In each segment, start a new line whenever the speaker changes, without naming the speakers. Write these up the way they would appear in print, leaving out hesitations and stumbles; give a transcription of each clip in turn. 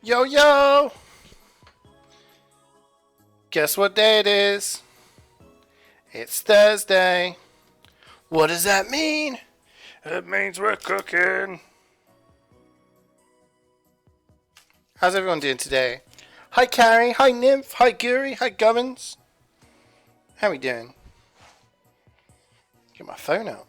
Yo, yo! Guess what day it is? It's Thursday. What does that mean? It means we're cooking. How's everyone doing today? Hi, Carrie. Hi, Nymph. Hi, Guri. Hi, Gummins. How we doing? Get my phone out.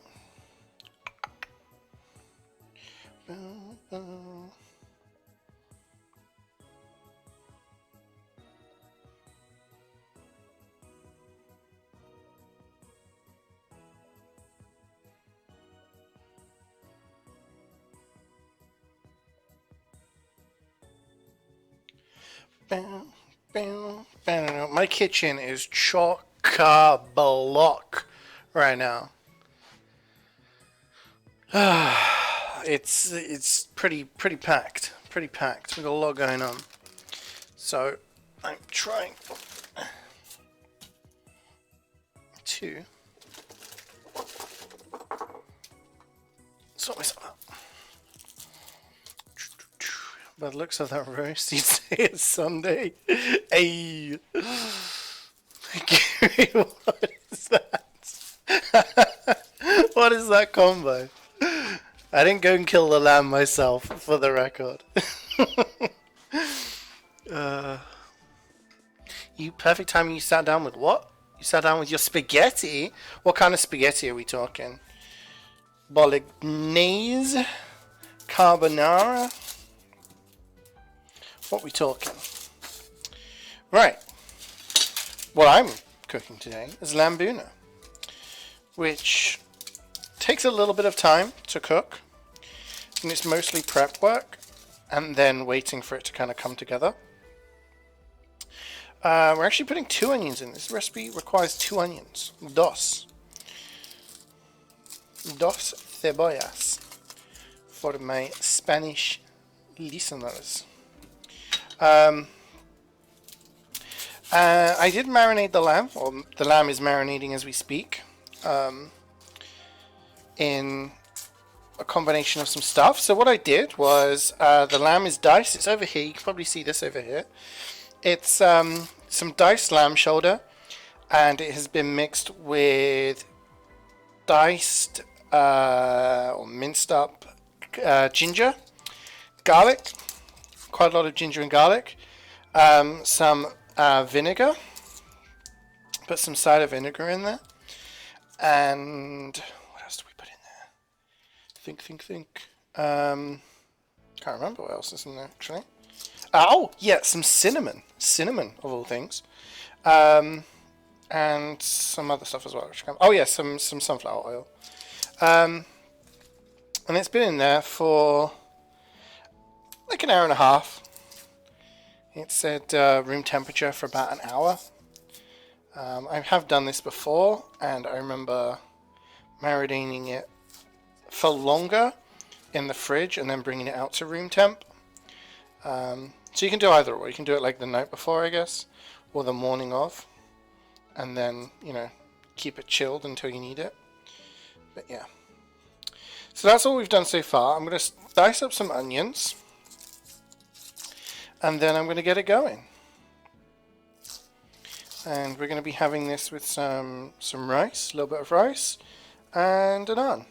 My kitchen is chock-a-block right now. It's pretty packed. Pretty packed. We've got a lot going on. So I'm trying to sort myself out. By the looks of that roast, you'd say it's Sunday. Hey, what is that? What is that combo? I didn't go and kill the lamb myself, for the record. You perfect timing. You sat down with what? You sat down with your spaghetti. What kind of spaghetti are we talking? Bolognese, carbonara. What are we talking? Right. What I'm cooking today is Lamb Bhuna, which takes a little bit of time to cook, and it's mostly prep work and then waiting for it to kind of come together. We're actually putting 2 onions in. This recipe requires 2 onions. Dos cebollas for my Spanish listeners. I did marinate the lamb, or the lamb is marinating as we speak, in a combination of some stuff. So what I did was, the lamb is diced. It's over here. You can probably see this over here. It's some diced lamb shoulder, and it has been mixed with diced or minced up ginger, garlic, quite a lot of ginger and garlic, some vinegar, put some cider vinegar in there, and what else do we put in there? Think. Can't remember what else is in there actually. Oh yeah, some cinnamon of all things, and some other stuff as well. Oh yeah, some sunflower oil, and it's been in there for like an hour and a half. It said room temperature for about an hour. I have done this before, and I remember marinating it for longer in the fridge and then bringing it out to room temp. So you can do either or. You can do it like the night before, I guess, or the morning of, and then, you know, keep it chilled until you need it. But yeah. So that's all we've done so far. I'm going to dice up some onions, and then I'm going to get it going. And we're going to be having this with some rice, a little bit of rice, and a naan.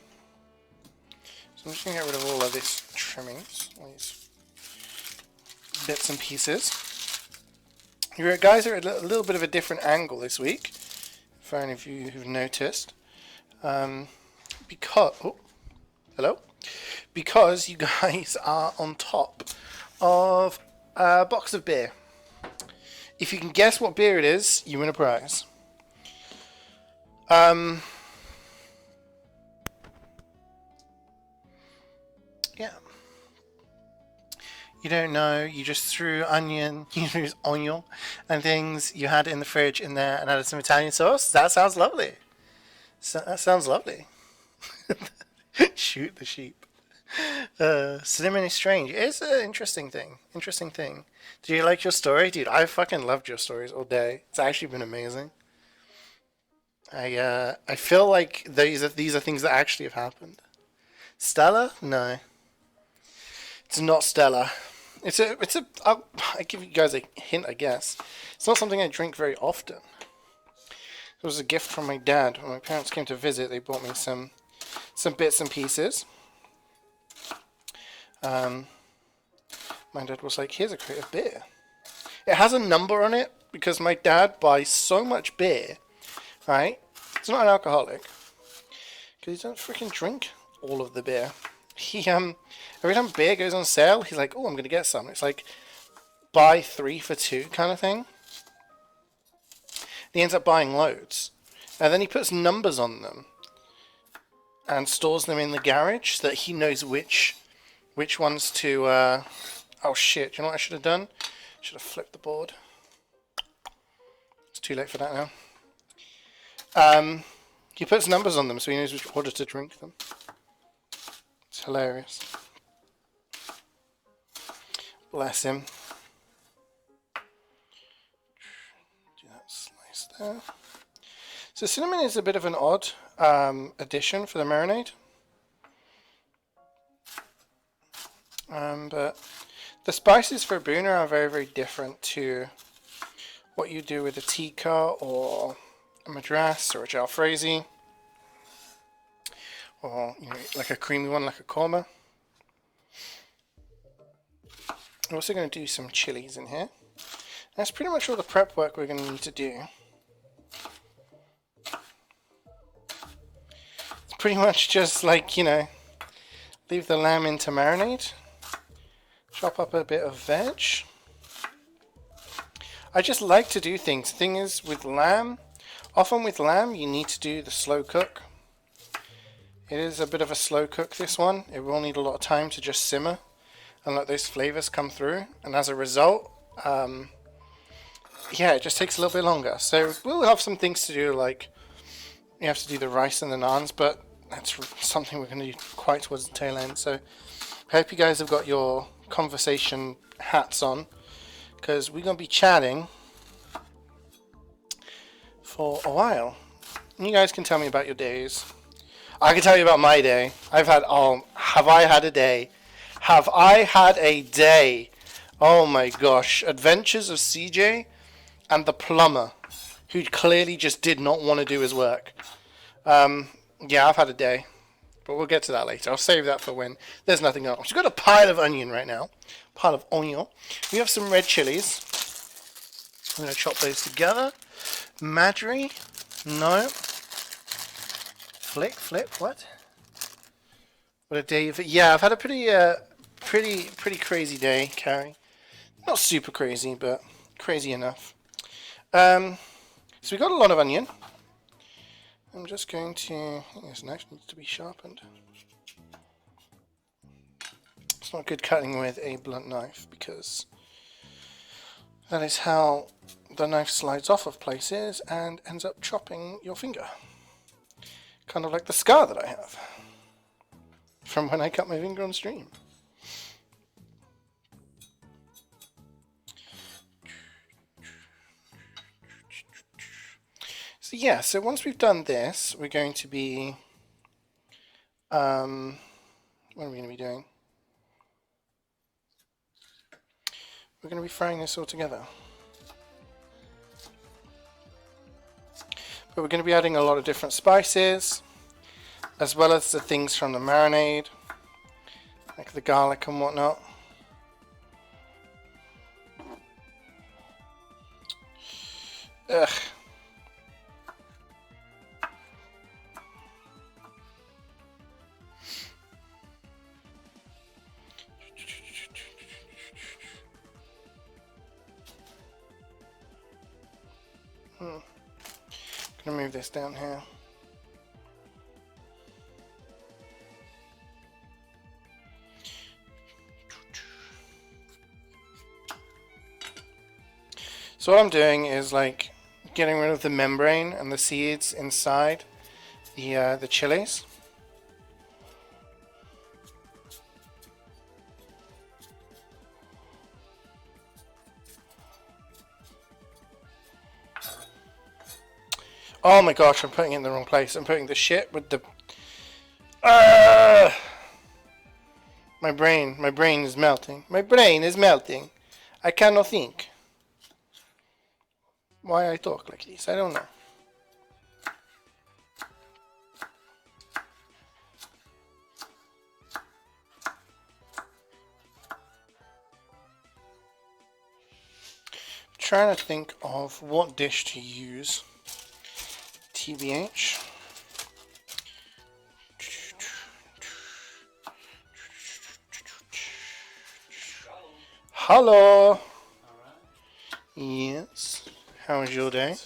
So I'm just going to get rid of all of these trimmings, all these bits and pieces. You guys are at a little bit of a different angle this week, for any of you who've noticed. Because you guys are on top of a box of beer. If you can guess what beer it is, you win a prize. Yeah. You don't know, you just threw onion and things you had in the fridge in there and added some Italian sauce. That sounds lovely. That sounds lovely. Shoot the sheep. Cinnamon is strange. It's an interesting thing. Do you like your story? Dude, I fucking loved your stories all day. It's actually been amazing. I feel like these are things that actually have happened. Stella? No. It's not Stella. I'll give you guys a hint, I guess. It's not something I drink very often. It was a gift from my dad. When my parents came to visit, they bought me some bits and pieces. My dad was like, here's a crate of beer. It has a number on it because my dad buys so much beer, right? He's not an alcoholic because he doesn't freaking drink all of the beer. He every time beer goes on sale, he's like, oh, I'm gonna get some. It's like buy 3 for 2 kind of thing. He ends up buying loads, and then he puts numbers on them and stores them in the garage so that he knows which ones to. Oh shit! Do you know what I should have done? Should have flipped the board. It's too late for that now. He puts numbers on them so he knows which order to drink them. It's hilarious. Bless him. Do that slice there. So cinnamon is a bit of an odd addition for the marinade. But the spices for Bhuna are very, very different to what you do with a tikka or a madras or a jalfrezi, or like a creamy one like a korma. I'm also going to do some chilies in here. That's pretty much all the prep work we're going to need to do. It's pretty much just like, leave the lamb in to marinate. Chop up a bit of veg. I just like to do things. The thing is, with lamb, often with lamb, you need to do the slow cook. It is a bit of a slow cook, this one. It will need a lot of time to just simmer and let those flavors come through. And as a result, yeah, it just takes a little bit longer. So we'll have some things to do, like you have to do the rice and the naans, but that's something we're going to do quite towards the tail end. So I hope you guys have got your conversation hats on, because we're going to be chatting for a while. And you guys can tell me about your days. I can tell you about my day. Have I had a day? Have I had a day? Oh my gosh. Adventures of CeeJaey and the plumber, who clearly just did not want to do his work. Yeah, I've had a day. But we'll get to that later. I'll save that for when there's nothing else. We've got a pile of onion right now. Pile of onion. We have some red chilies. I'm going to chop those together. Madry. No. Flip. What? What a day. Yeah, I've had a pretty crazy day, Carrie. Not super crazy, but crazy enough. So we got a lot of onion. I'm just going to... I think this knife needs to be sharpened. It's not good cutting with a blunt knife because that is how the knife slides off of places and ends up chopping your finger. Kind of like the scar that I have from when I cut my finger on stream. So yeah, so once we've done this, we're going to be, what are we going to be doing? We're going to be frying this all together. But we're going to be adding a lot of different spices, as well as the things from the marinade, like the garlic and whatnot. Ugh. Gonna move this down here. So what I'm doing is like getting rid of the membrane and the seeds inside the chilies. Oh my gosh, I'm putting it in the wrong place. I'm putting the shit with the... My My brain is melting. My brain is melting. I cannot think. Why I talk like this, I don't know. Trying to think of what dish to use. TBH. Hello. Yes. How was your day?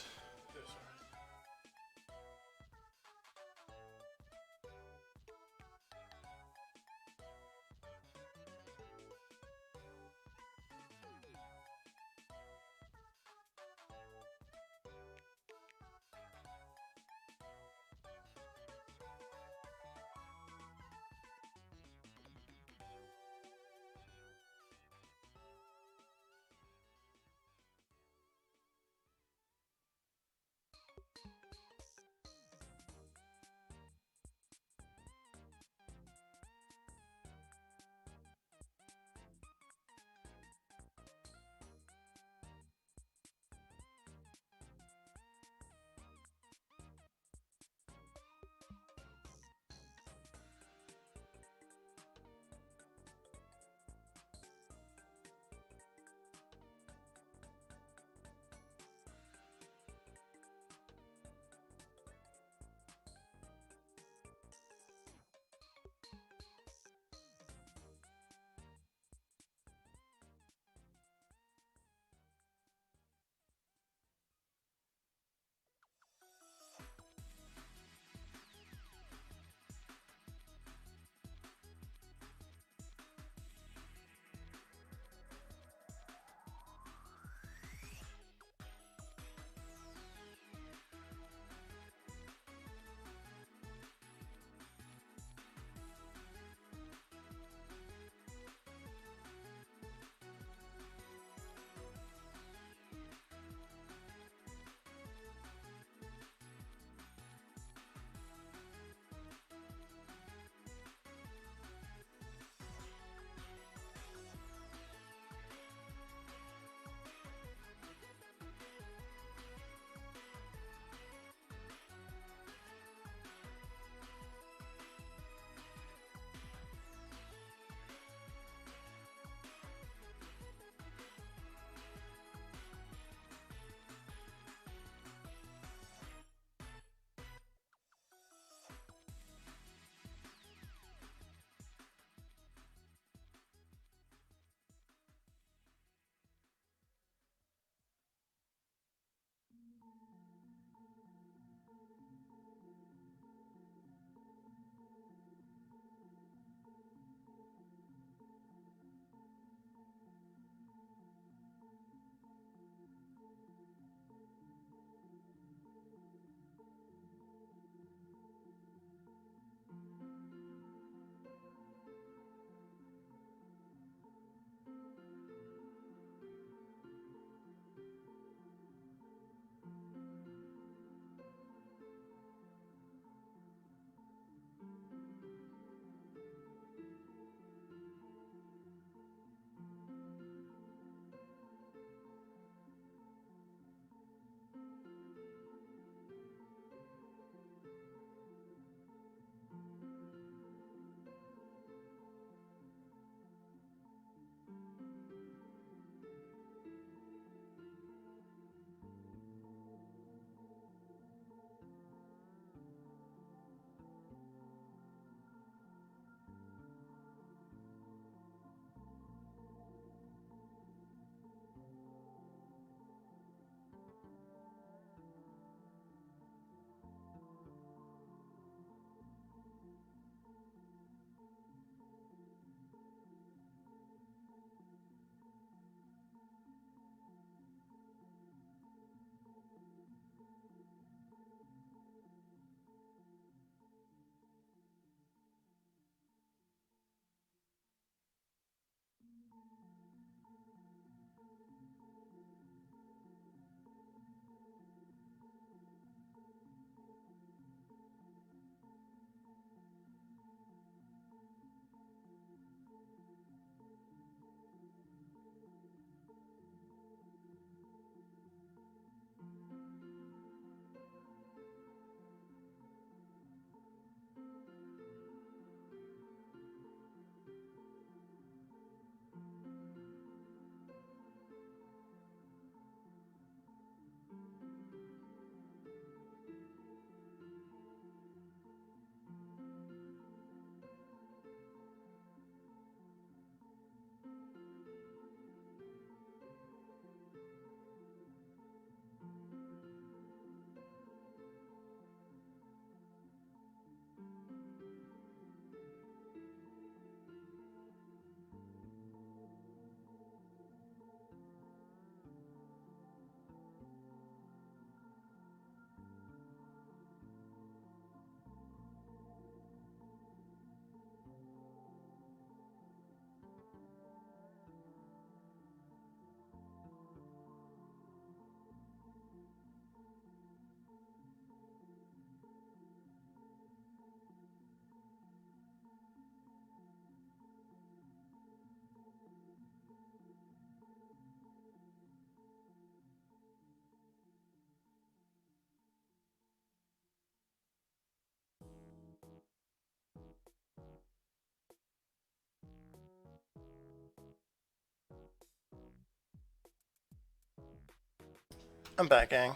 I'm back, gang.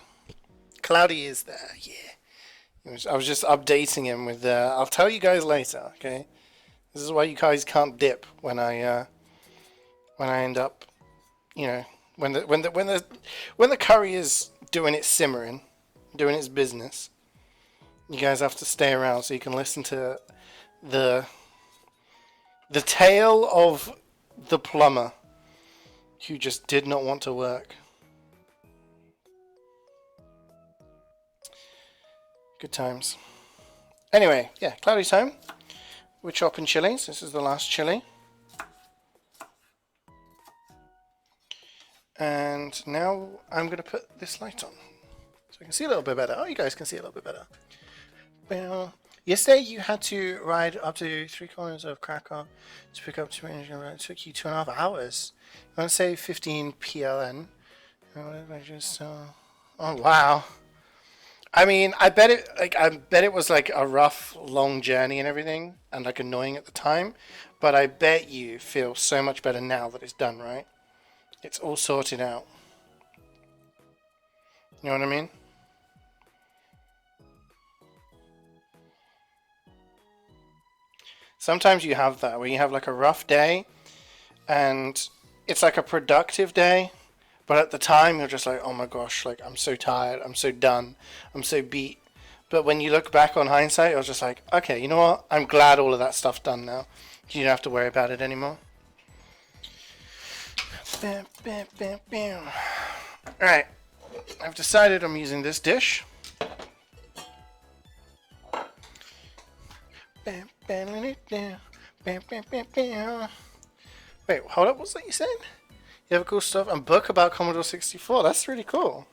Cloudy is there, yeah. I was just updating him with. I'll tell you guys later, okay? This is why you guys can't dip when I end up, you know, when the curry is doing its simmering, doing its business. You guys have to stay around so you can listen to the the tale of the plumber who just did not want to work. Good times. Anyway, yeah, Cloudy's home. We're chopping chilies. This is the last chili. And now I'm going to put this light on so I can see a little bit better. Oh, you guys can see a little bit better. Well, yesterday you had to ride up to 3 corners of Krakow to pick up 200. It took you 2.5 hours. I want to say 15 PLN. Oh wow. I mean, I bet it was like a rough, long journey and everything, and like annoying at the time. But I bet you feel so much better now that it's done, right? It's all sorted out. You know what I mean? Sometimes you have that where you have like a rough day, and it's like a productive day, but at the time you're just like, oh my gosh, like I'm so tired, I'm so done, I'm so beat. But when you look back on hindsight, you're just like, okay, you know what? I'm glad all of that stuff's done now. You don't have to worry about it anymore. Bam, bam, bam, bam. Alright, I've decided I'm using this dish. Bam, bam, bam, bam, bam, bam. Wait, hold up, what's that you said? You have a cool stuff and book about Commodore 64. That's really cool.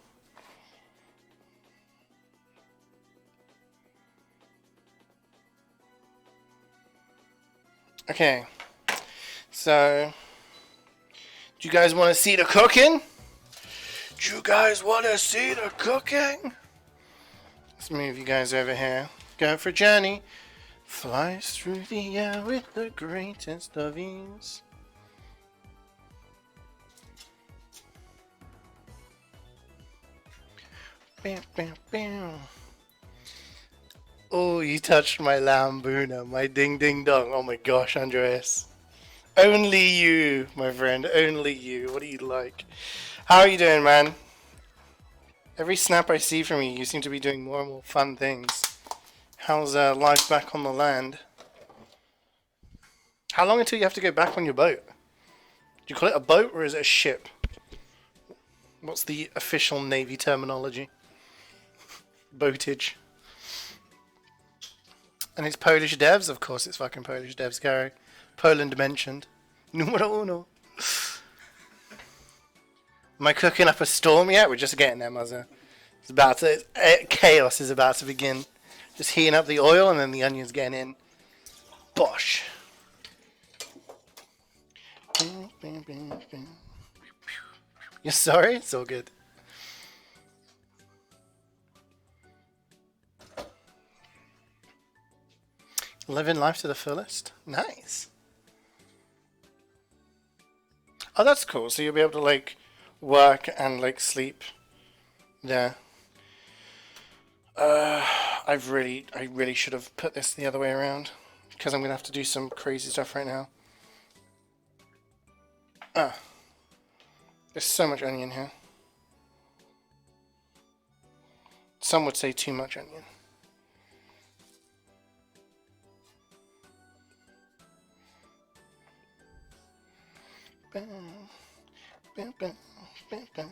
Okay, so do you guys want to see the cooking? Do you guys want to see the cooking? Let's move you guys over here. Go for a journey. Flies through the air with the greatest of ease. Bam, bam, bam. Oh, you touched my Lamb Bhuna, my ding ding dong. Oh my gosh, Andreas. Only you, my friend. Only you. What do you like? How are you doing, man? Every snap I see from you, you seem to be doing more and more fun things. How's life back on the land? How long until you have to go back on your boat? Do you call it a boat or is it a ship? What's the official Navy terminology? Boatage. And it's Polish devs? Of course it's fucking Polish devs, Gary. Poland mentioned. Numero uno. Am I cooking up a storm yet? We're just getting there, Muzzer. It's about to... chaos is about to begin. Just heating up the oil and then the onions getting in. Bosh. You're sorry? It's all good. Living life to the fullest. Nice. Oh, that's cool. So you'll be able to like work and like sleep there. I really should have put this the other way around because I'm gonna have to do some crazy stuff right now. There's so much onion here. Some would say too much onion. Bam, bam, bam, bam, bam.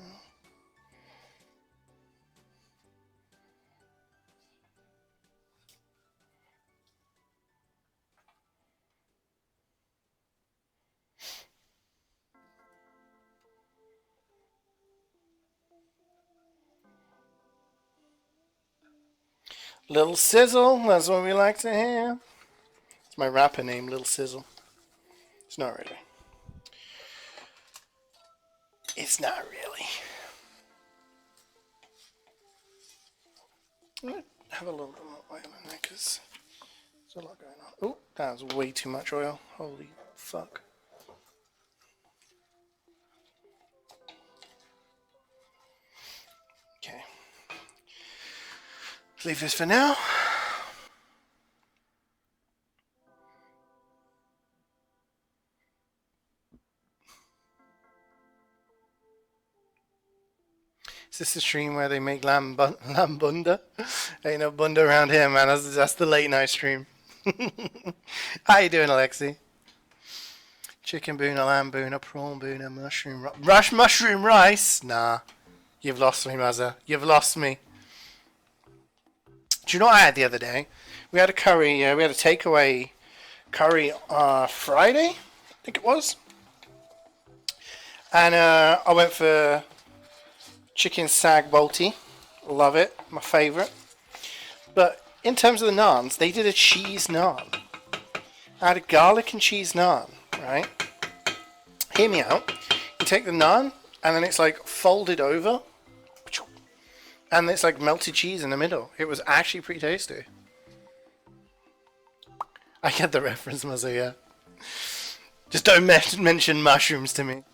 Little Sizzle, that's what we like to hear. It's my rapper name, Little Sizzle. It's not really. It's not really. I'm gonna have a little bit more oil in there because there's a lot going on. Oh, that was way too much oil. Holy fuck. Leave this for now. Is this the stream where they make lamb bunda? Ain't no bunda around here, man. That's the late night stream. How you doing, Alexi? Chicken Bhuna, lamb Bhuna, prawn Bhuna, mushroom rice? Nah. You've lost me, Mazza. You've lost me. Do you know what I had the other day? We had a curry, we had a takeaway curry Friday, I think it was. And I went for chicken sag bolty. Love it. My favourite. But in terms of the naans, they did a cheese naan. I had a garlic and cheese naan, right? Hear me out. You take the naan, and then it's like folded over. And it's like melted cheese in the middle. It was actually pretty tasty. I get the reference, Muzzy, yeah. Just don't mention mushrooms to me.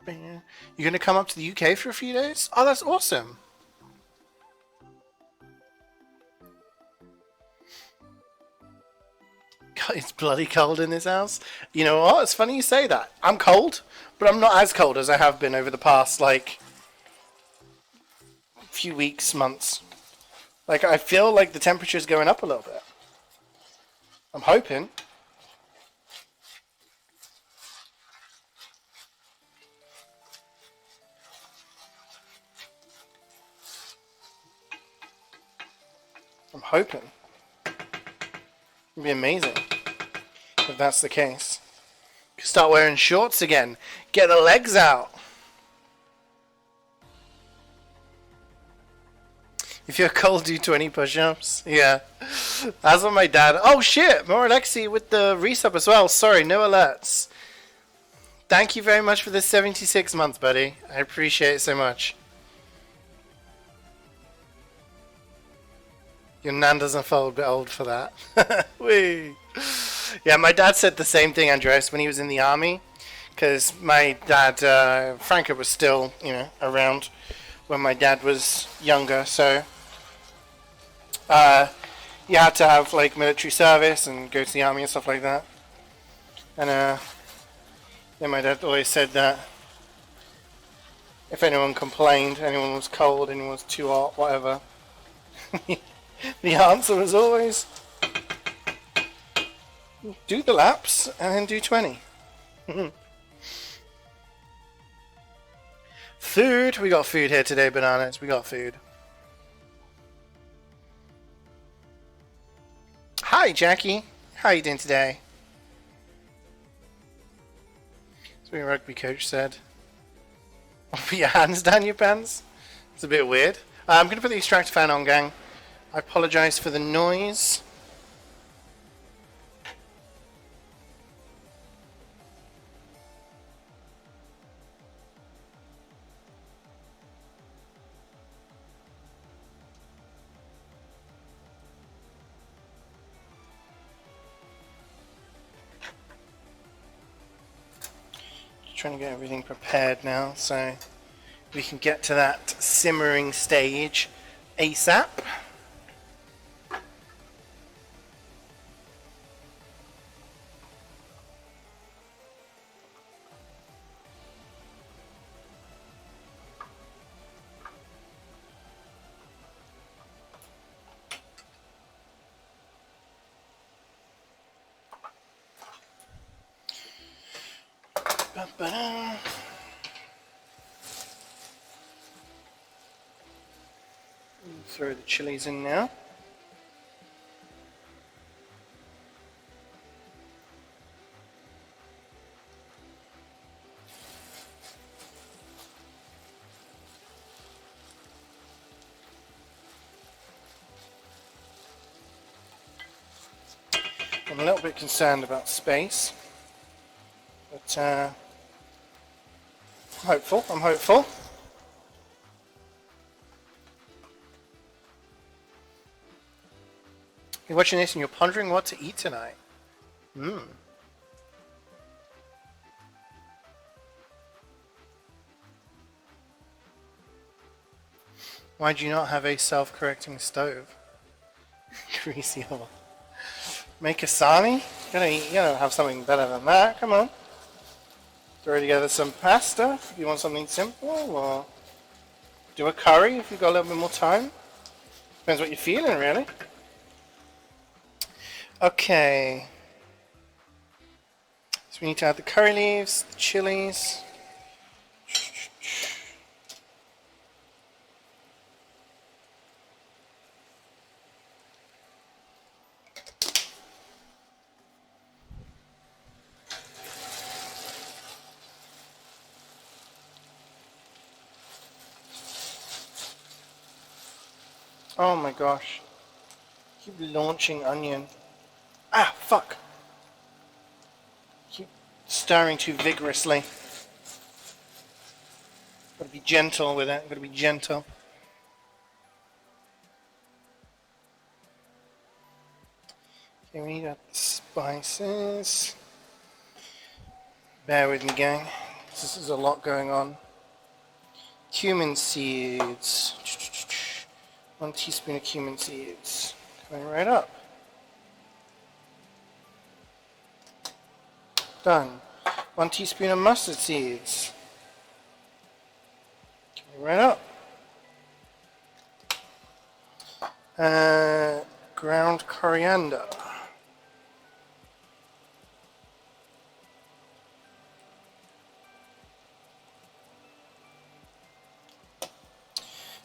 You're going to come up to the UK for a few days? Oh, that's awesome. God, it's bloody cold in this house. You know what? It's funny you say that. I'm cold, but I'm not as cold as I have been over the past, like, few weeks, months. Like, I feel like the temperature's going up a little bit. I'm hoping. I'm hoping. It'd be amazing if that's the case. Start wearing shorts again. Get the legs out. If you're cold, do 20 push-ups. Yeah. That's what my dad... Oh, shit! More Alexi with the resub as well. Sorry, no alerts. Thank you very much for the 76 months, buddy. I appreciate it so much. Your nan doesn't feel a bit old for that. Wee. Yeah, my dad said the same thing, Andres, when he was in the army. Because my dad, Franco, was still, you know, around when my dad was younger, so... you had to have like military service and go to the army and stuff like that. And then my dad always said that if anyone complained, anyone was cold, anyone was too hot, whatever, the answer was always do the laps and then do 20. Food, we got food here today, bananas. We got food. Hi, Jackie. How are you doing today? That's what your rugby coach said. Put your hands down your pants. It's a bit weird. I'm going to put the extractor fan on, gang. I apologise for the noise. Trying to get everything prepared now so we can get to that simmering stage ASAP. Throw the chilies in now. I'm a little bit concerned about space, but I'm hopeful. I'm hopeful. You're watching this and you're pondering what to eat tonight. Why do you not have a self-correcting stove? Greasy hole. Make a sarnie? You gotta have something better than that. Come on. Throw together some pasta if you want something simple, or do a curry if you've got a little bit more time. Depends what you're feeling, really. Okay. So we need to add the curry leaves, the chilies. Oh my gosh. Keep launching onion. Ah, fuck. Keep stirring too vigorously. Gotta be gentle with it. Gotta be gentle. Okay, we need the spices. Bear with me, gang. This is a lot going on. Cumin seeds. 1 teaspoon of cumin seeds. Coming right up. Done. 1 teaspoon of mustard seeds. Coming right up. Ground coriander.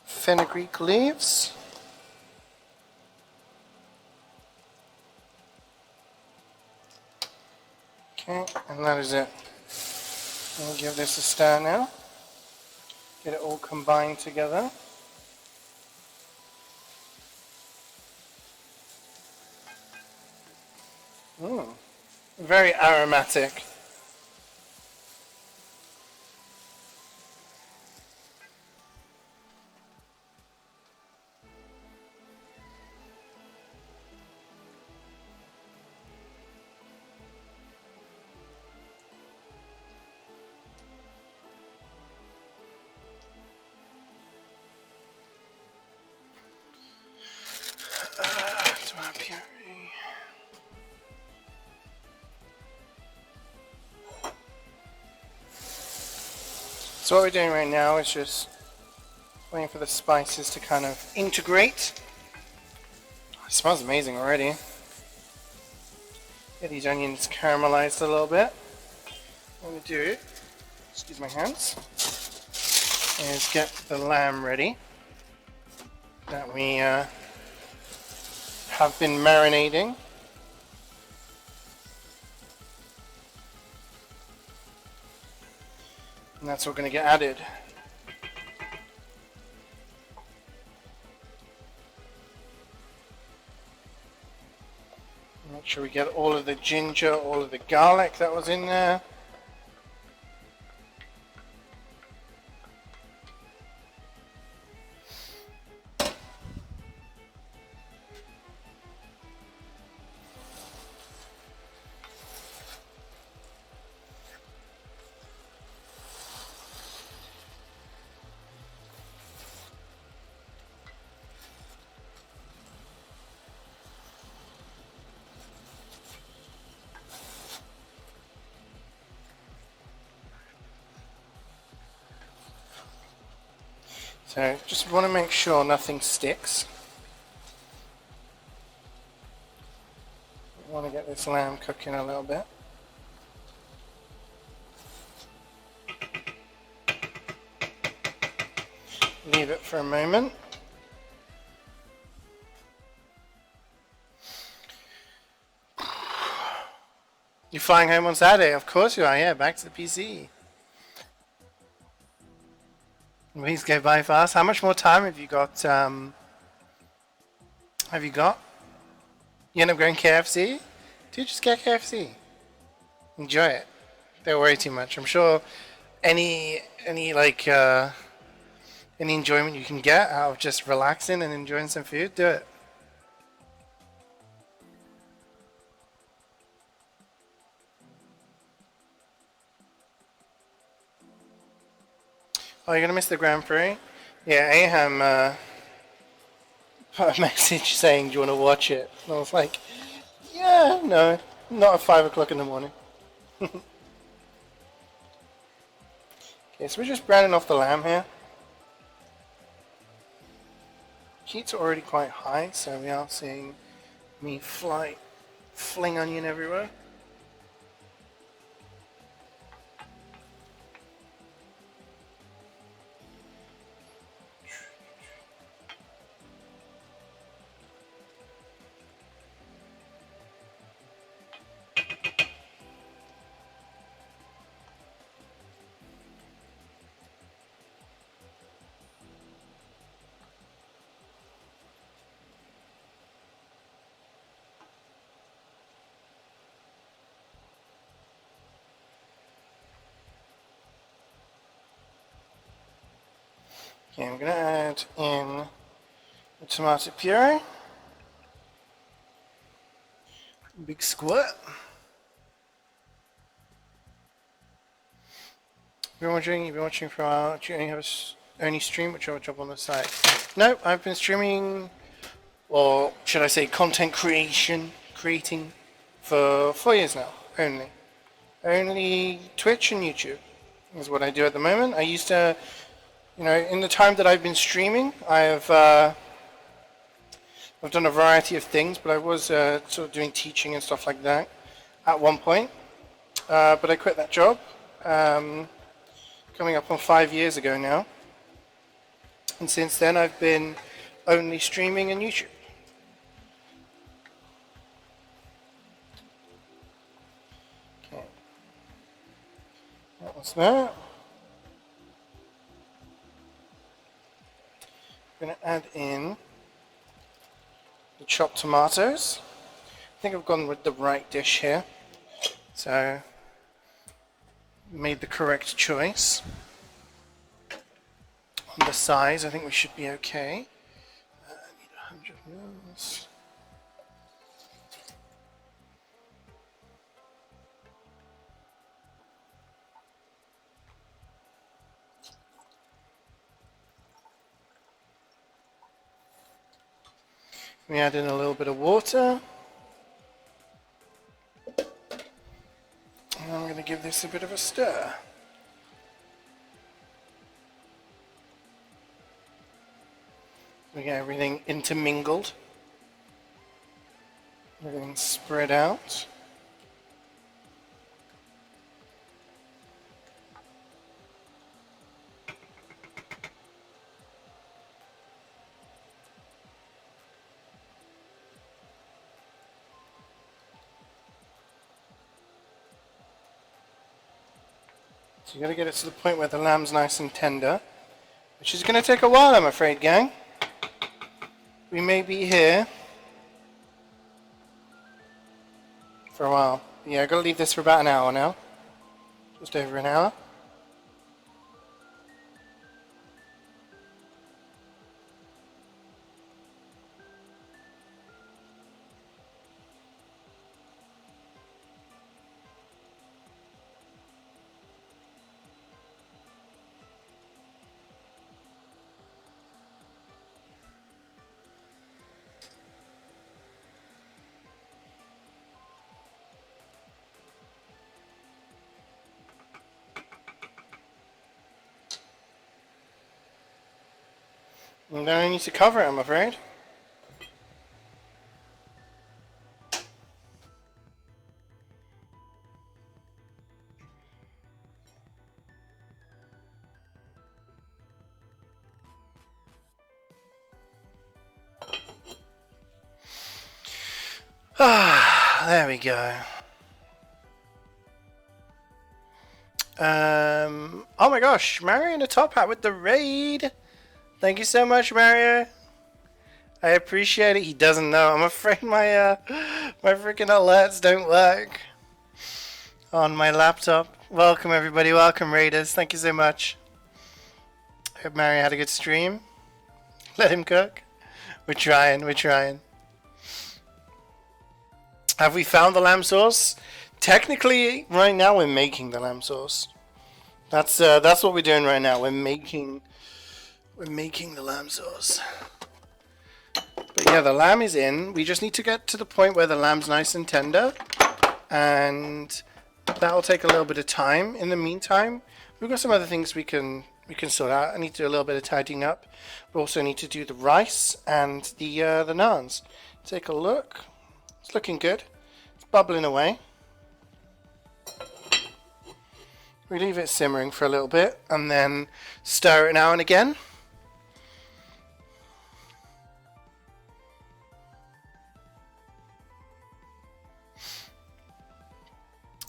Fenugreek leaves. Okay, and that is it. We'll give this a stir now. Get it all combined together. Very aromatic. So what we're doing right now is just waiting for the spices to kind of integrate. It smells amazing already. Get these onions caramelized a little bit. What I'm going to do, excuse my hands, is get the lamb ready that we have been marinating. And that's what we're going to get added. Make sure we get all of the ginger, all of the garlic that was in there. So just want to make sure nothing sticks. We want to get this lamb cooking a little bit. Leave it for a moment. You're flying home on Saturday? Of course you are, yeah, back to the PC. Weeks go by fast. How much more time have you got? You end up going KFC? Dude, just get KFC. Enjoy it. Don't worry too much. I'm sure any enjoyment you can get out of just relaxing and enjoying some food, do it. Oh, you're gonna miss the Grand Prix? Yeah, Aham a message saying, "Do you want to watch it?" And I was like, "Yeah, no, not at 5 o'clock in the morning." Okay, so we're just browning off the lamb here. Heat's already quite high, so we are seeing me fling onion everywhere. Okay, I'm going to add in the tomato puree. Big squirt. If you're wondering, you've been watching from our do you only have only stream, which I'll drop on the side. No, I've been streaming, or should I say content creating for 4 years now, only. Only Twitch and YouTube is what I do at the moment. I used to, in the time that I've been streaming, I've done a variety of things, but I was sort of doing teaching and stuff like that at one point. But I quit that job, coming up on 5 years ago now. And since then I've been only streaming and YouTube. Okay. That was that. I'm going to add in the chopped tomatoes. I think I've gone with the right dish here. So, made the correct choice. On the size, I think we should be okay. I need 100 mils. We add in a little bit of water. And I'm going to give this a bit of a stir. We get everything intermingled. Everything spread out. So you got to get it to the point where the lamb's nice and tender, which is going to take a while, I'm afraid, gang. We may be here for a while. Yeah, I've got to leave this for about an hour now. Just over an hour. And then I need to cover it, I'm afraid. Ah, there we go. Oh my gosh, Mario in a top hat with the raid. Thank you so much, Mario. I appreciate it. He doesn't know. I'm afraid my my freaking alerts don't work on my laptop. Welcome everybody. Welcome raiders. Thank you so much. Hope Mario had a good stream. Let him cook. We're trying. We're trying. Have we found the lamb sauce? Technically, right now we're making the lamb sauce. That's what we're doing right now. We're making the lamb sauce. But yeah, the lamb is in. We just need to get to the point where the lamb's nice and tender. And that'll take a little bit of time. In the meantime, we've got some other things we can sort out. I need to do a little bit of tidying up. We also need to do the rice and the naans. Take a look. It's looking good. It's bubbling away. We leave it simmering for a little bit and then stir it now and again.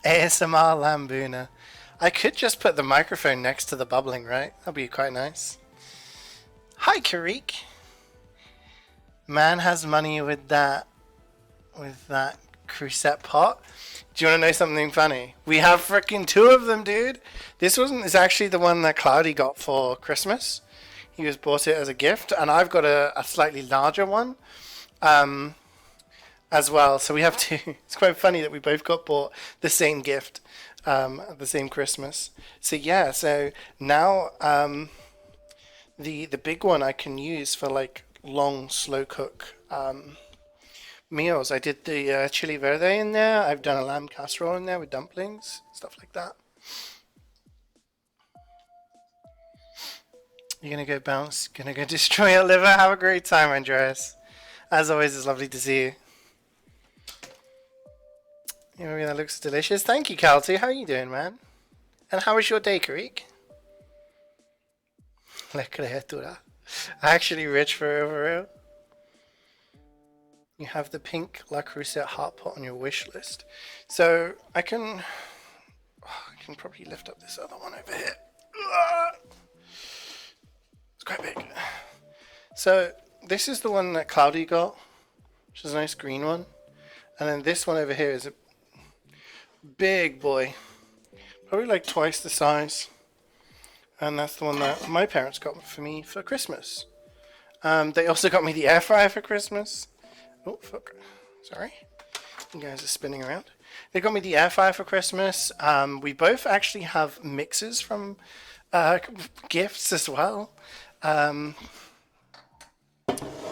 ASMR Lamb Bhuna. I could just put the microphone next to the bubbling, right? That'd be quite nice. Hi, Karik. Man has money with that crusette pot. Do you want to know something funny? We have freaking 2 of them, dude. This one is actually the one that Cloudy got for Christmas. He was bought it as a gift, and I've got a slightly larger one as well. So we have 2. It's quite funny that we both got bought the same gift at the same Christmas. So yeah, so now the big one I can use for like long slow cook meals. I did the chili verde in there. I've done a lamb casserole in there with dumplings, stuff like that. You're gonna go bounce, gonna go destroy your liver. Have a great time, Andreas. As always, it's lovely to see you. Yeah, that looks delicious. Thank you, Calty. How are you doing, man? And how was your day, Karik? La criatura. Actually rich for real. You have the pink La Crusette heart pot on your wish list. So I can probably lift up this other one over here. It's quite big. So this is the one that Cloudy got, which is a nice green one. And then this one over here is a big boy, probably like twice the size. And that's the one that my parents got for me for Christmas. They also got me the air fryer for Christmas. Oh, fuck. Sorry. You guys are spinning around. They got me the air fryer for Christmas. We both actually have mixers from gifts as well.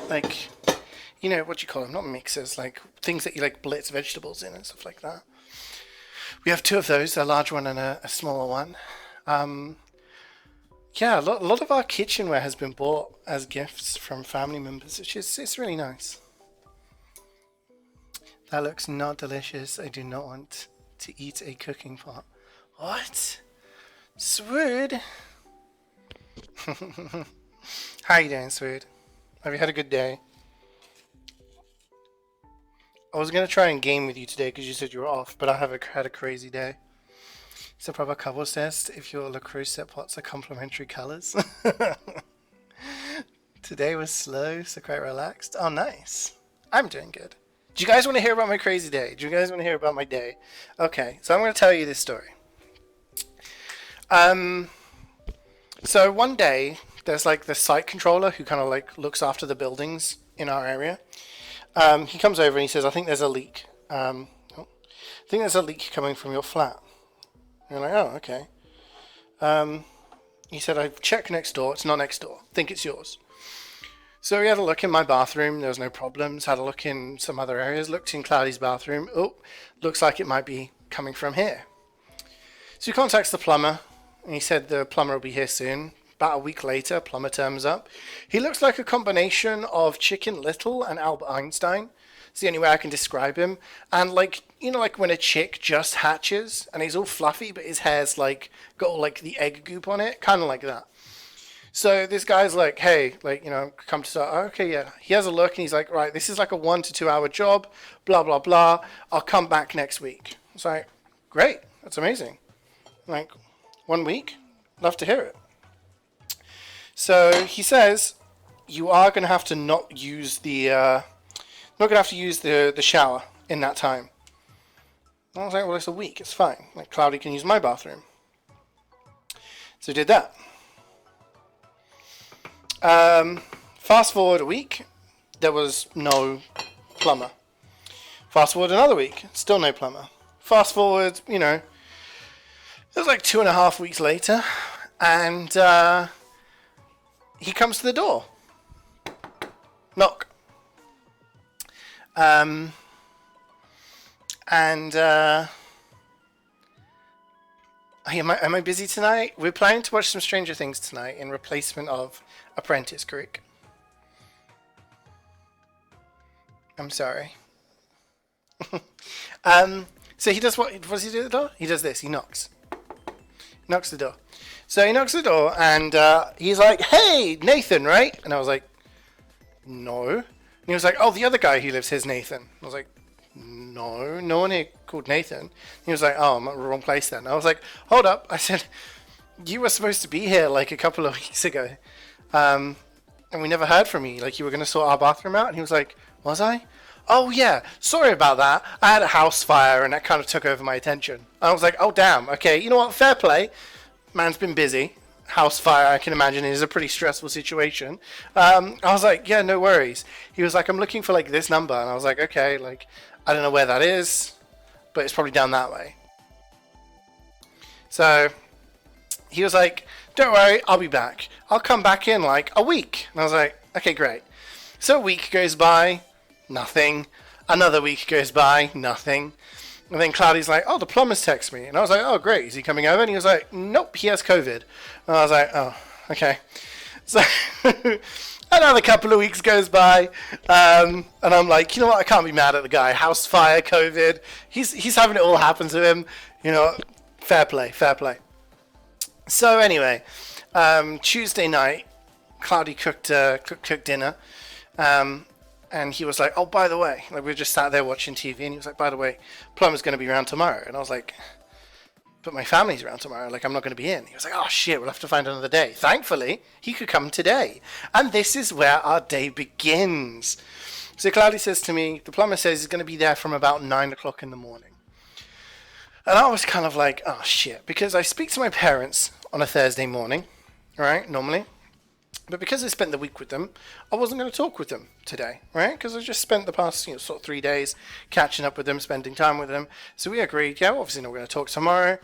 Like, you know, what do you call them? Not mixers, like things that you like blitz vegetables in and stuff like that. We have 2 of those, a large one and a smaller one. Yeah, a lot of our kitchenware has been bought as gifts from family members, which is it's really nice. That looks not delicious. I do not want to eat a cooking pot. What? Swood? How you doing, Swood? Have you had a good day? I was going to try and game with you today because you said you were off, but I have had a crazy day. It's a proper couples test if your La Crusette pots are complementary colours. Today was slow, so quite relaxed. Oh, nice. I'm doing good. Do you guys want to hear about my crazy day? Do you guys want to hear about my day? Okay, so I'm going to tell you this story. So one day, there's like the site controller who kind of like looks after the buildings in our area. He comes over and he says, I think there's a leak. I think there's a leak coming from your flat. And you're like, oh, okay. He said, I've checked next door. It's not next door. I think it's yours. So we had a look in my bathroom. There was no problems. Had a look in some other areas. Looked in Cloudy's bathroom. Oh, looks like it might be coming from here. So he contacts the plumber. And he said the plumber will be here soon. About a week later, plumber turns up. He looks like a combination of Chicken Little and Albert Einstein. It's the only way I can describe him. And like, you know, like when a chick just hatches and he's all fluffy, but his hair's like got all like the egg goop on it, kind of like that. So this guy's like, hey, like, you know, come to start. Okay, yeah. He has a look and he's like, right, this is like a 1 to 2 hour job, blah, blah, blah. I'll come back next week. It's like, great. That's amazing. Like, 1 week? Love to hear it. So he says, you are going to have to not use the shower in that time. I was like, well, it's a week. It's fine. Like, Cloudy can use my bathroom. So he did that. Fast forward a week, there was no plumber. Fast forward another week, still no plumber. Fast forward, you know, it was like 2.5 weeks later, and he comes to the door. Knock. Um, and am I busy tonight? We're planning to watch some Stranger Things tonight in replacement of Apprentice Creek. I'm sorry. So he does what does he do at the door? He does this. He knocks. Knocks the door. So he knocks the door and he's like, "Hey, Nathan, right?" And I was like, "No." And he was like, "Oh, the other guy who lives here's Nathan." I was like, "No, no one here called Nathan." He was like, "Oh, I'm at the wrong place then." I was like, "Hold up." I said, "You were supposed to be here like a couple of weeks ago. And we never heard from you. Like you were going to sort our bathroom out." And he was like, "Was I? Oh yeah, sorry about that. I had a house fire and that kind of took over my attention." I was like, "Oh damn, okay, you know what, fair play. Man's been busy. House fire, I can imagine, is a pretty stressful situation." I was like, "Yeah, no worries." He was like, "I'm looking for like this number." And I was like, "Okay, like, I don't know where that is, but it's probably down that way." So he was like, "Don't worry, I'll be back. I'll come back in like a week." And I was like, "Okay, great." So a week goes by. Nothing. Another week goes by. Nothing. And then Cloudy's like, "Oh, the plumber's text me." And I was like, "Oh, great. Is he coming over?" And he was like, "Nope, he has COVID." And I was like, "Oh, okay." So another couple of weeks goes by. And I'm like, you know what? I can't be mad at the guy. House fire, COVID. He's having it all happen to him. You know, fair play, fair play. So anyway, Tuesday night, Cloudy cooked dinner. And he was like, "Oh, by the way," like we were just sat there watching TV, and he was like, "By the way, plumber's going to be around tomorrow." And I was like, "But my family's around tomorrow. Like, I'm not going to be in." He was like, "Oh shit, we'll have to find another day." Thankfully, he could come today, and this is where our day begins. So Cloudy says to me, the plumber says he's going to be there from about 9 o'clock in the morning, and I was kind of like, "Oh shit," because I speak to my parents on a Thursday morning, right? Normally. But because I spent the week with them, I wasn't going to talk with them today, right? Because I just spent the past, sort of 3 days catching up with them, spending time with them. So we agreed, yeah, we're obviously not going to talk tomorrow.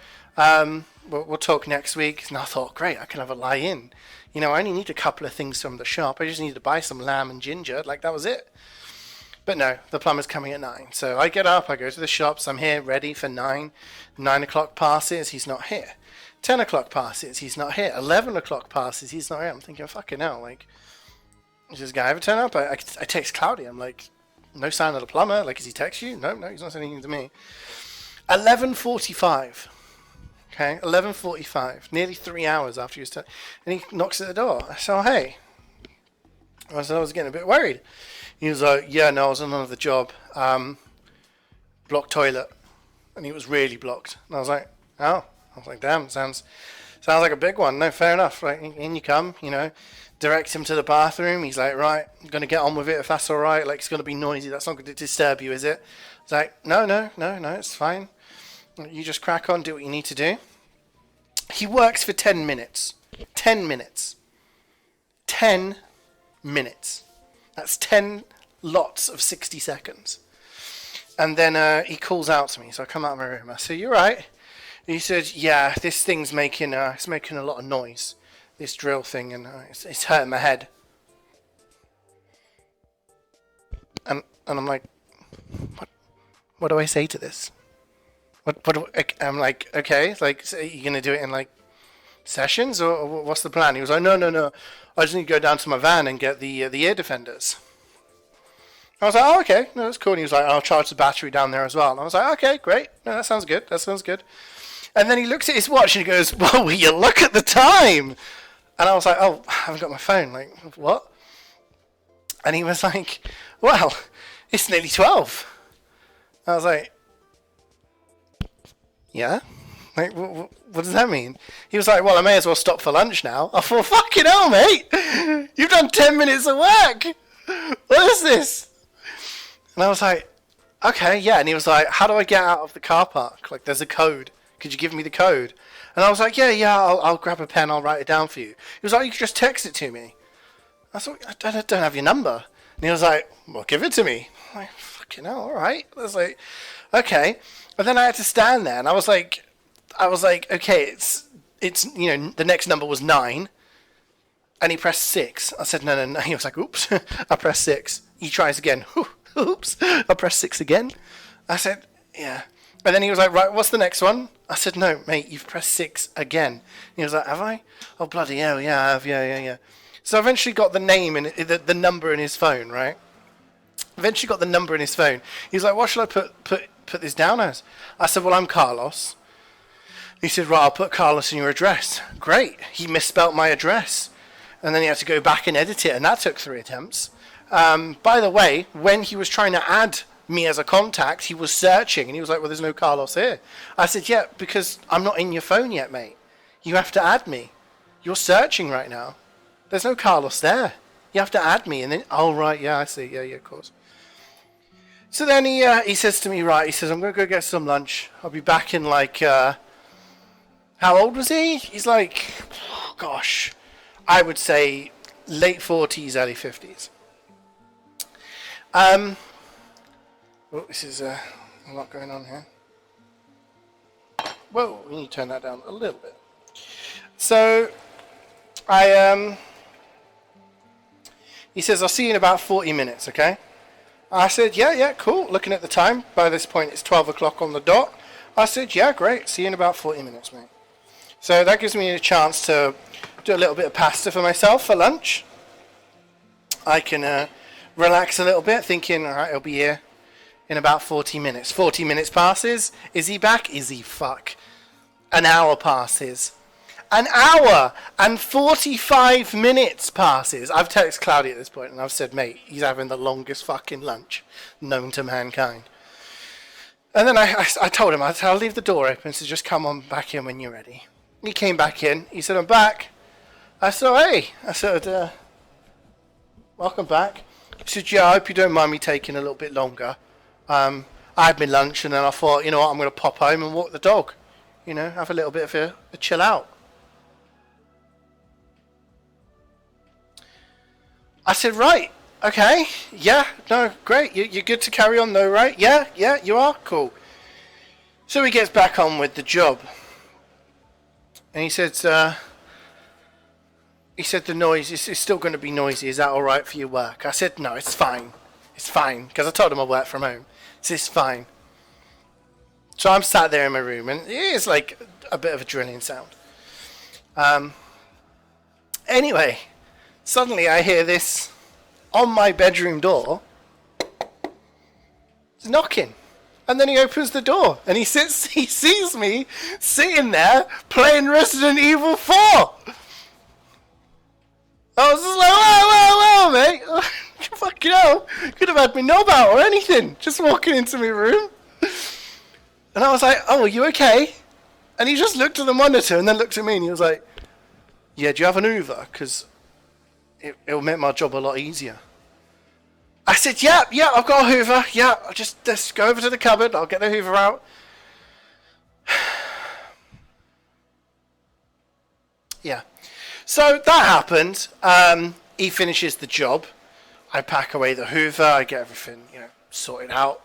We'll talk next week. And I thought, great, I can have a lie in. I only need a couple of things from the shop. I just need to buy some lamb and ginger. Like, that was it. But no, the plumber's coming at 9. So I get up, I go to the shops. I'm here ready for 9. 9 o'clock passes, he's not here. 10 o'clock passes, he's not here. 11 o'clock passes, he's not here. I'm thinking, fucking hell, like, does this guy ever turn up? I text Cloudy, I'm like, no sign of the plumber. Like, has he text you? No, he's not saying anything to me. 11:45. Okay, 11:45. Nearly 3 hours after he was and he knocks at the door. I said, "Oh, hey." I was getting a bit worried. He was like, "Yeah, no, I was on another job. Blocked toilet." And he was really blocked. And I was like, "Oh." I was like, "Damn, sounds like a big one." No, fair enough. Right, in you come, direct him to the bathroom. He's like, "Right, I'm going to get on with it if that's all right. Like, it's going to be noisy. That's not going to disturb you, is it?" It's like, no, it's fine. You just crack on, do what you need to do. He works for 10 minutes. 10 minutes. 10 minutes. That's 10 lots of 60 seconds. And then he calls out to me. So I come out of my room. I say, "You right?" He said, "Yeah, this thing's making a lot of noise, this drill thing, and it's hurting my head." And I'm like, what do I say to this? I'm like, okay, like, so are you gonna do it in like sessions, or what's the plan? He was like, no, I just need to go down to my van and get the ear defenders. I was like, "Oh, okay, no, that's cool." And he was like, "I'll charge the battery down there as well." And I was like, "Okay, great, no, that sounds good. And then he looks at his watch and he goes, "Well, will you look at the time?" And I was like, "Oh, I haven't got my phone." Like, what? And he was like, "Well, it's nearly 12. I was like, "Yeah? Like, what does that mean?" He was like, "Well, I may as well stop for lunch now." I thought, fucking hell, mate. You've done 10 minutes of work. What is this? And I was like, "Okay, yeah." And he was like, "How do I get out of the car park? Like, there's a code. Could you give me the code?" And I was like, yeah, I'll grab a pen, I'll write it down for you. He was like, "You could just text it to me." I thought, I don't have your number. And he was like, "Well, give it to me." I'm like, fucking hell, alright. I was like, okay. And then I had to stand there, and I was like, okay, it's the next number was 9. And he pressed 6. I said, no. He was like, "Oops." I pressed 6. He tries again. Whew. Oops, I pressed 6 again. I said, yeah. And then he was like, right, what's the next one? I said, no, mate, you've pressed 6 again. And he was like, have I? Oh, bloody hell, yeah, I have, yeah. So I eventually got the name and the number in his phone, right? Eventually got the number in his phone. He was like, what shall I put this down as? I said, well, I'm Carlos. He said, right, I'll put Carlos in your address. Great. He misspelt my address. And then he had to go back and edit it, and that took 3 attempts. By the way, when he was trying to add me as a contact, he was searching, and he was like, well, there's no Carlos here. I said, yeah, because I'm not in your phone yet, mate. You have to add me. You're searching right now. There's no Carlos there. You have to add me. And then, oh, right, yeah, I see. Yeah, of course. So then he says to me, right, he says, I'm going to go get some lunch. I'll be back in like, how old was he? He's like, gosh, I would say late 40s, early 50s. Oh, this is a lot going on here. Whoa, we need to turn that down a little bit. So, he says, I'll see you in about 40 minutes, okay? I said, yeah, cool. Looking at the time, by this point it's 12 o'clock on the dot. I said, yeah, great. See you in about 40 minutes, mate. So that gives me a chance to do a little bit of pasta for myself for lunch. I can relax a little bit, thinking, all right, he'll be here in about 40 minutes. 40 minutes passes. Is he back? Is he fuck? An hour passes. An hour and 45 minutes passes. I've texted Cloudy at this point and I've said, mate, he's having the longest fucking lunch known to mankind. And then I told him, I said, I'll leave the door open, so just come on back in when you're ready. He came back in. He said, I'm back. I said, hey. I said, welcome back. He said, yeah, I hope you don't mind me taking a little bit longer. I had my lunch and then I thought, you know what, I'm going to pop home and walk the dog. You know, have a little bit of a chill out. I said, right, okay, yeah, no, great. You're good to carry on though, right? Yeah, you are? Cool. So he gets back on with the job. And he said the noise is still going to be noisy. Is that all right for your work? I said, no, it's fine. It's fine. Because I told him I work from home. It's fine. So I'm sat there in my room, and it is like a bit of a drilling sound. Anyway, suddenly I hear this on my bedroom door. It's knocking. And then he opens the door, and he sees me sitting there playing Resident Evil 4. I was just like, whoa, mate. Fucking hell. Could have had me knob out or anything. Just walking into my room. And I was like, oh, are you okay? And he just looked at the monitor and then looked at me and he was like, yeah, do you have an Hoover? Because it'll make my job a lot easier. I said, yeah, I've got a Hoover. Yeah, I'll just go over to the cupboard. I'll get the Hoover out. Yeah. So that happened. He finishes the job. I pack away the Hoover. I get everything, sorted out.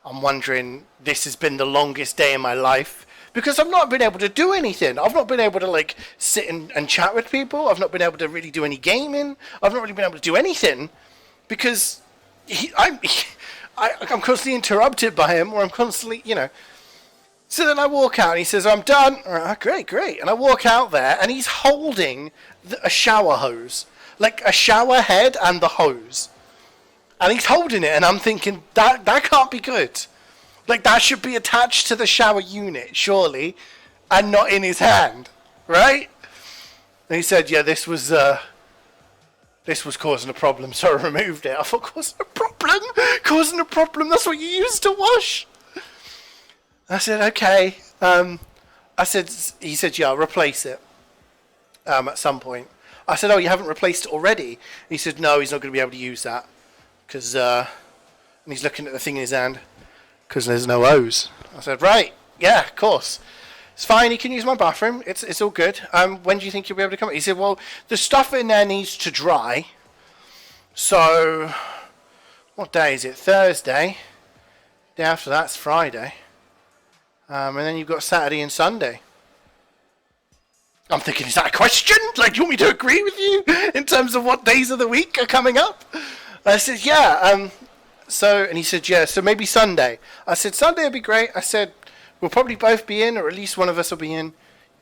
I'm wondering, this has been the longest day in my life because I've not been able to do anything. I've not been able to sit and chat with people. I've not been able to really do any gaming. I've not really been able to do anything because I'm constantly interrupted by him, or I'm constantly, So then I walk out and he says, I'm done. Right, great. And I walk out there and he's holding a shower hose. Like a shower head and the hose. And he's holding it and I'm thinking, that can't be good. Like that should be attached to the shower unit, surely, and not in his hand, right? And he said, yeah, this was causing a problem, so I removed it. I thought, causing a problem, that's what you use to wash. I said, okay. He said, yeah, I'll replace it at some point. I said, oh, you haven't replaced it already? And he said, no, he's not going to be able to use that. Because, and he's looking at the thing in his hand, because there's no hose. I said, right, yeah, of course. It's fine, he can use my bathroom. It's all good. When do you think you'll be able to come? He said, well, the stuff in there needs to dry. So, what day is it? Thursday. Day after that's Friday. And then you've got Saturday and Sunday. I'm thinking, is that a question? Do you want me to agree with you in terms of what days of the week are coming up? I said, yeah. So, and he said, yeah, so maybe Sunday. I said, Sunday would be great. I said, we'll probably both be in, or at least one of us will be in.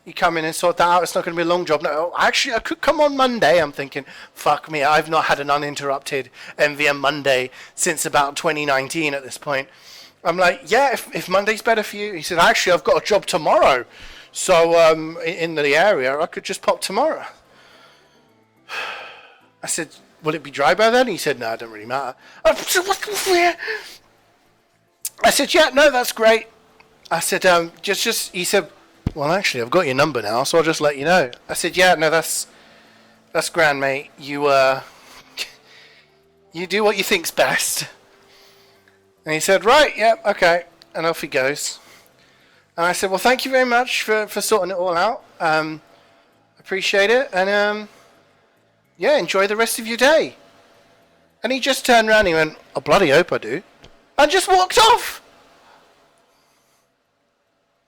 You come in and sort that out. It's not going to be a long job. No, actually, I could come on Monday. I'm thinking, fuck me, I've not had an uninterrupted MVM Monday since about 2019 at this point. I'm like, yeah, if Monday's better for you. He said, actually, I've got a job tomorrow. So, in the area, I could just pop tomorrow. I said, will it be dry by then? He said, no, it doesn't really matter. I said, yeah, no, that's great. I said, he said, well, actually, I've got your number now, so I'll just let you know. I said, yeah, no, that's grand, mate. You you do what you think's best. And he said, right, yeah, okay. And off he goes. And I said, well, thank you very much for sorting it all out. Appreciate it. And, yeah, enjoy the rest of your day. And he just turned around and he went, I bloody hope I do. And just walked off.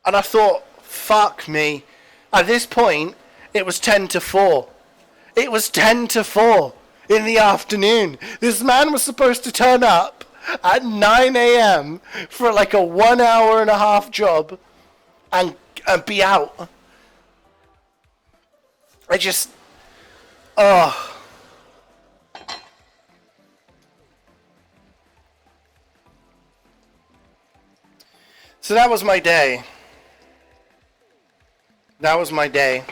And I thought, fuck me. At this point, it was 10 to 4. It was 10 to 4 in the afternoon. This man was supposed to turn up at 9 a.m. for like a 1 hour and a half job and be out. I just... Oh. So that was my day. That was my day.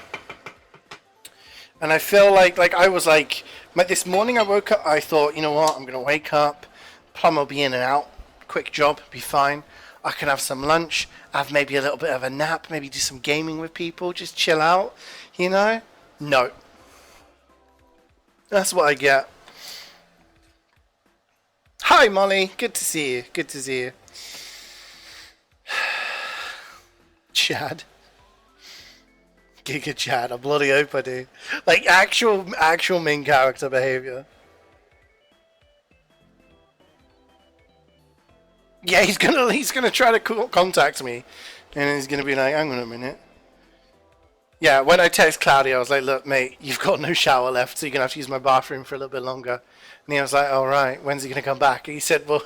And I feel like I was like this morning I woke up, I thought, you know what, I'm going to wake up, plumber will be in and out, quick job, be fine. I can have some lunch, have maybe a little bit of a nap, maybe do some gaming with people, just chill out, you know? No. That's what I get. Hi, Molly. Good to see you. Good to see you. Chad. Giga Chad. I bloody hope I do. Like, actual main character behavior. Yeah, he's gonna try to contact me. And he's gonna be like, hang on a minute. Yeah, when I text Cloudy, I was like, look, mate, you've got no shower left, so you're going to have to use my bathroom for a little bit longer. And he was like, all right, when's he going to come back? And he said, well,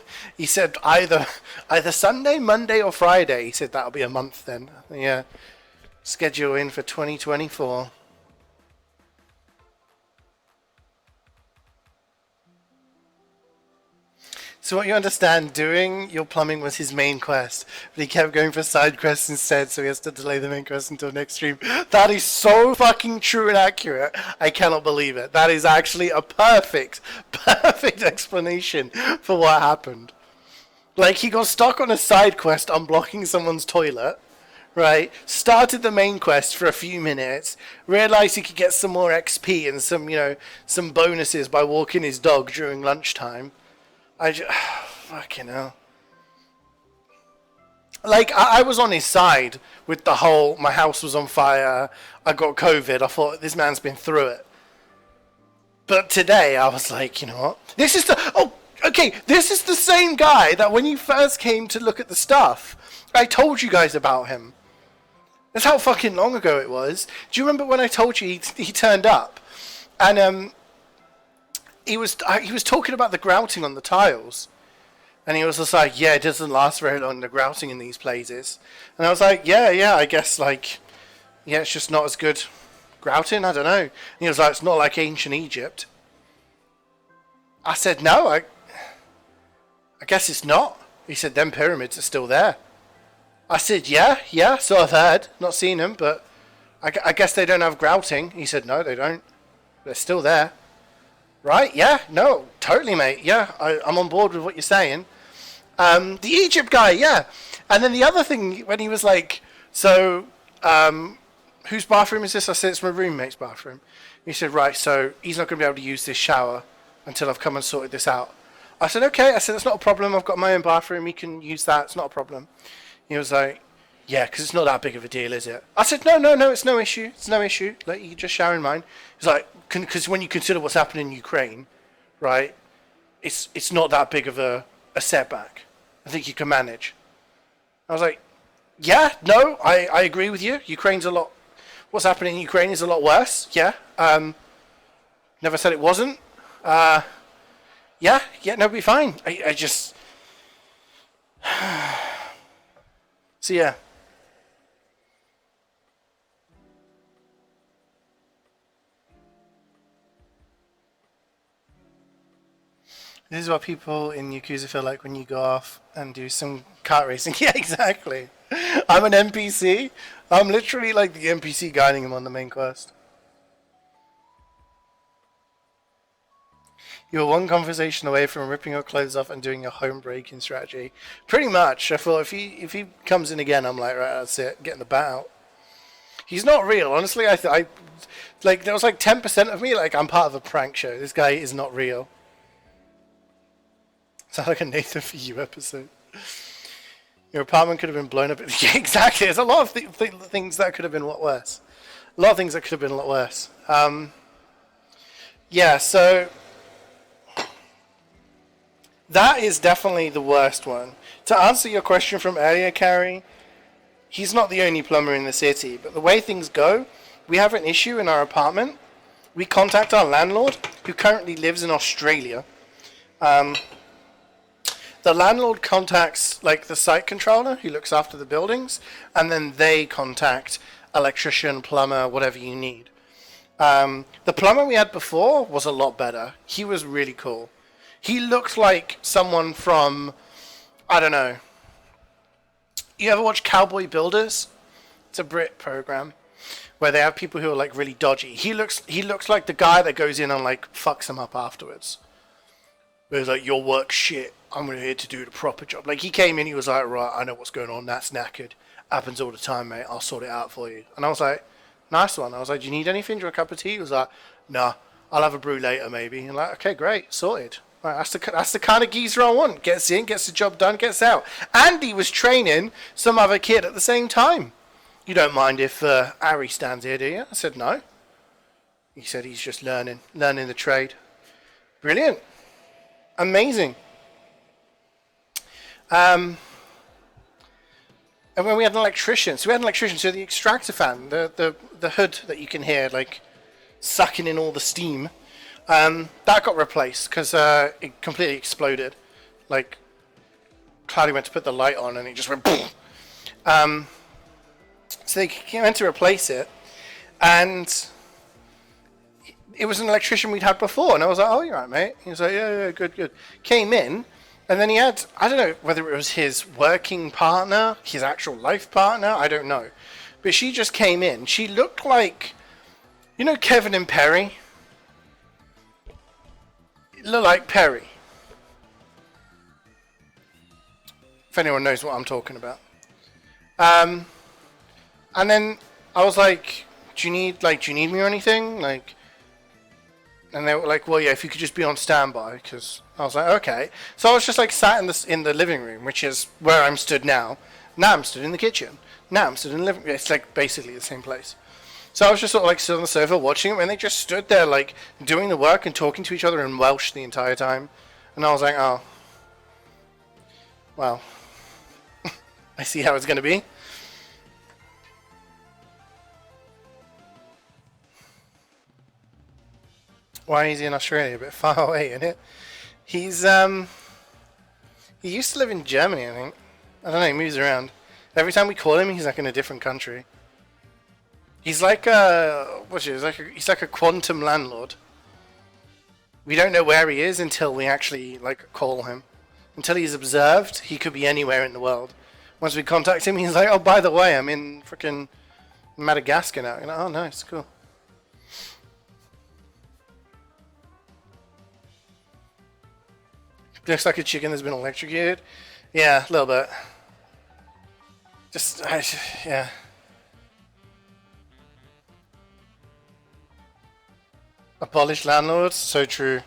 either Sunday, Monday, or Friday. He said, that'll be a month then. Yeah, schedule in for 2024. So what you understand, doing your plumbing was his main quest, but he kept going for side quests instead, so he has to delay the main quest until next stream. That is so fucking true and accurate. I cannot believe it. That is actually a perfect explanation for what happened. Like, he got stuck on a side quest unblocking someone's toilet, right? Started the main quest for a few minutes, realized he could get some more XP and some bonuses by walking his dog during lunchtime. Fucking hell. Like, I was on his side with the whole, my house was on fire, I got COVID, I thought, this man's been through it. But today, I was like, you know what? This is the same guy that when you first came to look at the stuff, I told you guys about him. That's how fucking long ago it was. Do you remember when I told you he turned up? And, he was talking about the grouting on the tiles, and he was just like, yeah, it doesn't last very long, the grouting in these places. And I was like, yeah, I guess, like, yeah, it's just not as good grouting, I don't know. And he was like, it's not like ancient Egypt. I said, no, I guess it's not. He said, them pyramids are still there. I said, yeah, so I've heard, not seen them, but I guess they don't have grouting. He said, no, they don't. They're still there. Right, yeah, no, totally, mate, yeah, I'm on board with what you're saying. The Egypt guy, yeah. And then the other thing, when he was like, so, whose bathroom is this? I said, it's my roommate's bathroom. He said, right, so he's not going to be able to use this shower until I've come and sorted this out. I said, okay, I said, it's not a problem, I've got my own bathroom, he can use that, it's not a problem. He was like, yeah, because it's not that big of a deal, is it? I said, no, it's no issue, like, you can just shower in mine. He's like, because when you consider what's happening in Ukraine, right, it's not that big of a setback. I think you can manage. I was like, yeah, no, I agree with you. What's happening in Ukraine is a lot worse, yeah. Never said it wasn't. Yeah, yeah, no, it'll be fine. I just. So yeah. This is what people in Yakuza feel like when you go off and do some kart racing. Yeah, exactly. I'm an NPC. I'm literally like the NPC guiding him on the main quest. You're one conversation away from ripping your clothes off and doing a home breaking strategy. Pretty much. I thought if he comes in again, I'm like, right, that's it. Getting the bat out. He's not real, honestly. I like there was like 10% of me like I'm part of a prank show. This guy is not real. Sounds like a Nathan for You episode. Your apartment could have been blown up. Yeah, exactly. There's a lot of things that could have been a lot worse. A lot of things that could have been a lot worse. Yeah, so that is definitely the worst one. To answer your question from earlier, Carrie, he's not the only plumber in the city, but the way things go, we have an issue in our apartment. We contact our landlord, who currently lives in Australia. The landlord contacts like the site controller who looks after the buildings, and then they contact electrician, plumber, whatever you need. The plumber we had before was a lot better. He was really cool. He looked like someone from, I don't know. You ever watch Cowboy Builders? It's a Brit program where they have people who are like really dodgy. He looks like the guy that goes in and like fucks them up afterwards. Where he's like, your work's shit. I'm here to do the proper job. Like, he came in, he was like, right, I know what's going on. That's knackered. Happens all the time, mate. I'll sort it out for you. And I was like, nice one. I was like, do you need anything? Do you want a cup of tea? He was like, nah, I'll have a brew later, maybe. And like, okay, great. Sorted. Right, that's the kind of geezer I want. Gets in, gets the job done, gets out. And he was training some other kid at the same time. You don't mind if Harry stands here, do you? I said, no. He said he's just learning the trade. Brilliant. Amazing. And when we had an electrician, so the extractor fan, the hood that you can hear, like, sucking in all the steam, that got replaced because it completely exploded. Like, Cloudy went to put the light on and it just went boom. So they came to replace it, and it was an electrician we'd had before, and I was like, oh, you're right, mate. He was like, yeah, good. Came in, and then he had, I don't know whether it was his working partner, his actual life partner, I don't know. But she just came in. She looked like, you know Kevin and Perry? It looked like Perry. If anyone knows what I'm talking about. And then I was like, do you need me or anything? Like, and they were like, well, yeah, if you could just be on standby, because I was like, okay. So I was just like sat in the living room, which is where I'm stood now. Now I'm stood in the kitchen. Now I'm stood in the living room. It's like basically the same place. So I was just sort of like stood on the sofa watching it, and they just stood there like doing the work and talking to each other in Welsh the entire time. And I was like, oh, well, I see how it's going to be. Why is he in Australia? A bit far away, isn't it? He's he used to live in Germany, I think. I don't know, he moves around. Every time we call him, he's like in a different country. He's like he's like a quantum landlord. We don't know where he is until we actually like call him. Until he's observed, he could be anywhere in the world. Once we contact him, he's like, oh, by the way, I'm in freaking Madagascar now. You're like, oh, nice, cool. Looks like a chicken that's been electrocuted. Yeah, a little bit. Yeah. Abolish landlords? So true.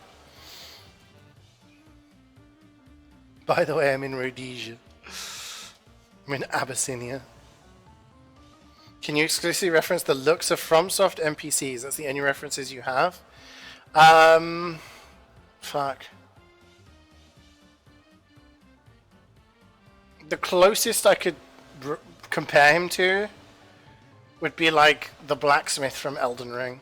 By the way, I'm in Rhodesia. I'm in Abyssinia. Can you exclusively reference the looks of FromSoft NPCs? That's the only references you have? Fuck. The closest I could compare him to would be like the blacksmith from Elden Ring.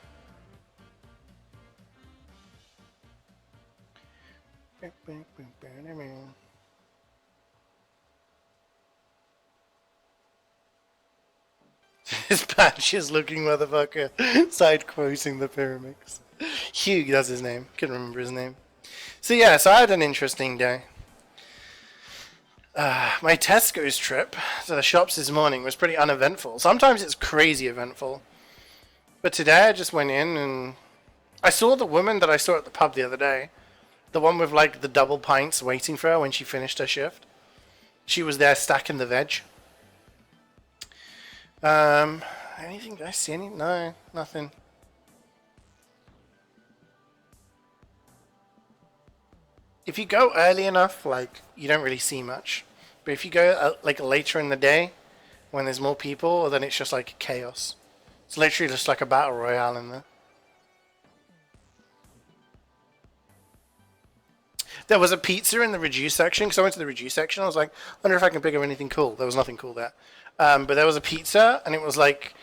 This patches looking motherfucker side quoting the pyramids. Hugh, that's his name. Couldn't remember his name. So yeah, so I had an interesting day. My Tesco's trip to the shops this morning was pretty uneventful. Sometimes it's crazy eventful. But today I just went in and I saw the woman that I saw at the pub the other day. The one with like the double pints waiting for her when she finished her shift. She was there stacking the veg. Anything? Did I see any? No, nothing. If you go early enough, like, you don't really see much. But if you go like later in the day, when there's more people, then it's just like chaos. It's literally just like a battle royale in there. There was a pizza in the reduce section, because I went to the reduce section. I was like, I wonder if I can pick up anything cool. There was nothing cool there. But there was a pizza, and it was like,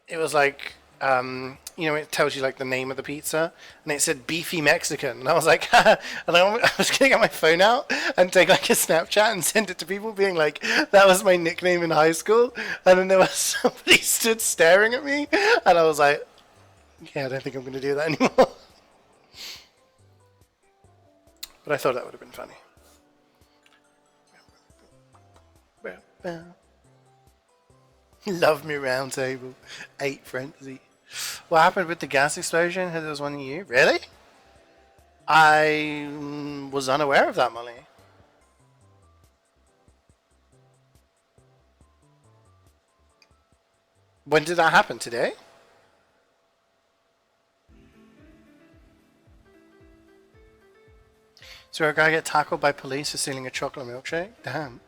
you know, it tells you like the name of the pizza, and it said beefy Mexican. And I was like, and I was going to get my phone out and take like a Snapchat and send it to people, being like, that was my nickname in high school. And then there was somebody stood staring at me, and I was like, yeah, I don't think I'm going to do that anymore. But I thought that would have been funny. Love me round table. 8 frenzy. What happened with the gas explosion? There was one of you. Really? I was unaware of that, Molly. When did that happen? Today? So a guy get tackled by police for stealing a chocolate milkshake? Damn.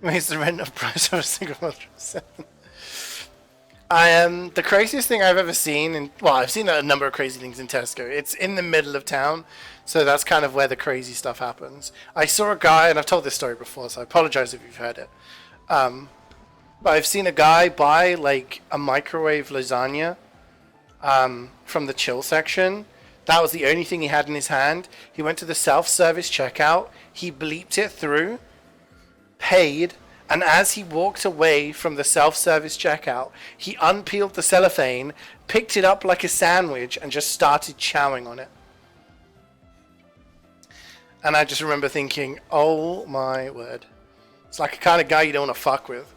Makes the rent of price of a single mother. I am the craziest thing I've ever seen, and well, I've seen a number of crazy things in Tesco. It's in the middle of town, so that's kind of where the crazy stuff happens. I saw a guy, and I've told this story before, so I apologize if you've heard it. But I've seen a guy buy like a microwave lasagna from the chill section. That was the only thing he had in his hand. He went to the self-service checkout. He bleeped it through, paid, and as he walked away from the self-service checkout, he unpeeled the cellophane, picked it up like a sandwich, and just started chowing on it. And I just remember thinking, oh my word. It's like a kind of guy you don't want to fuck with.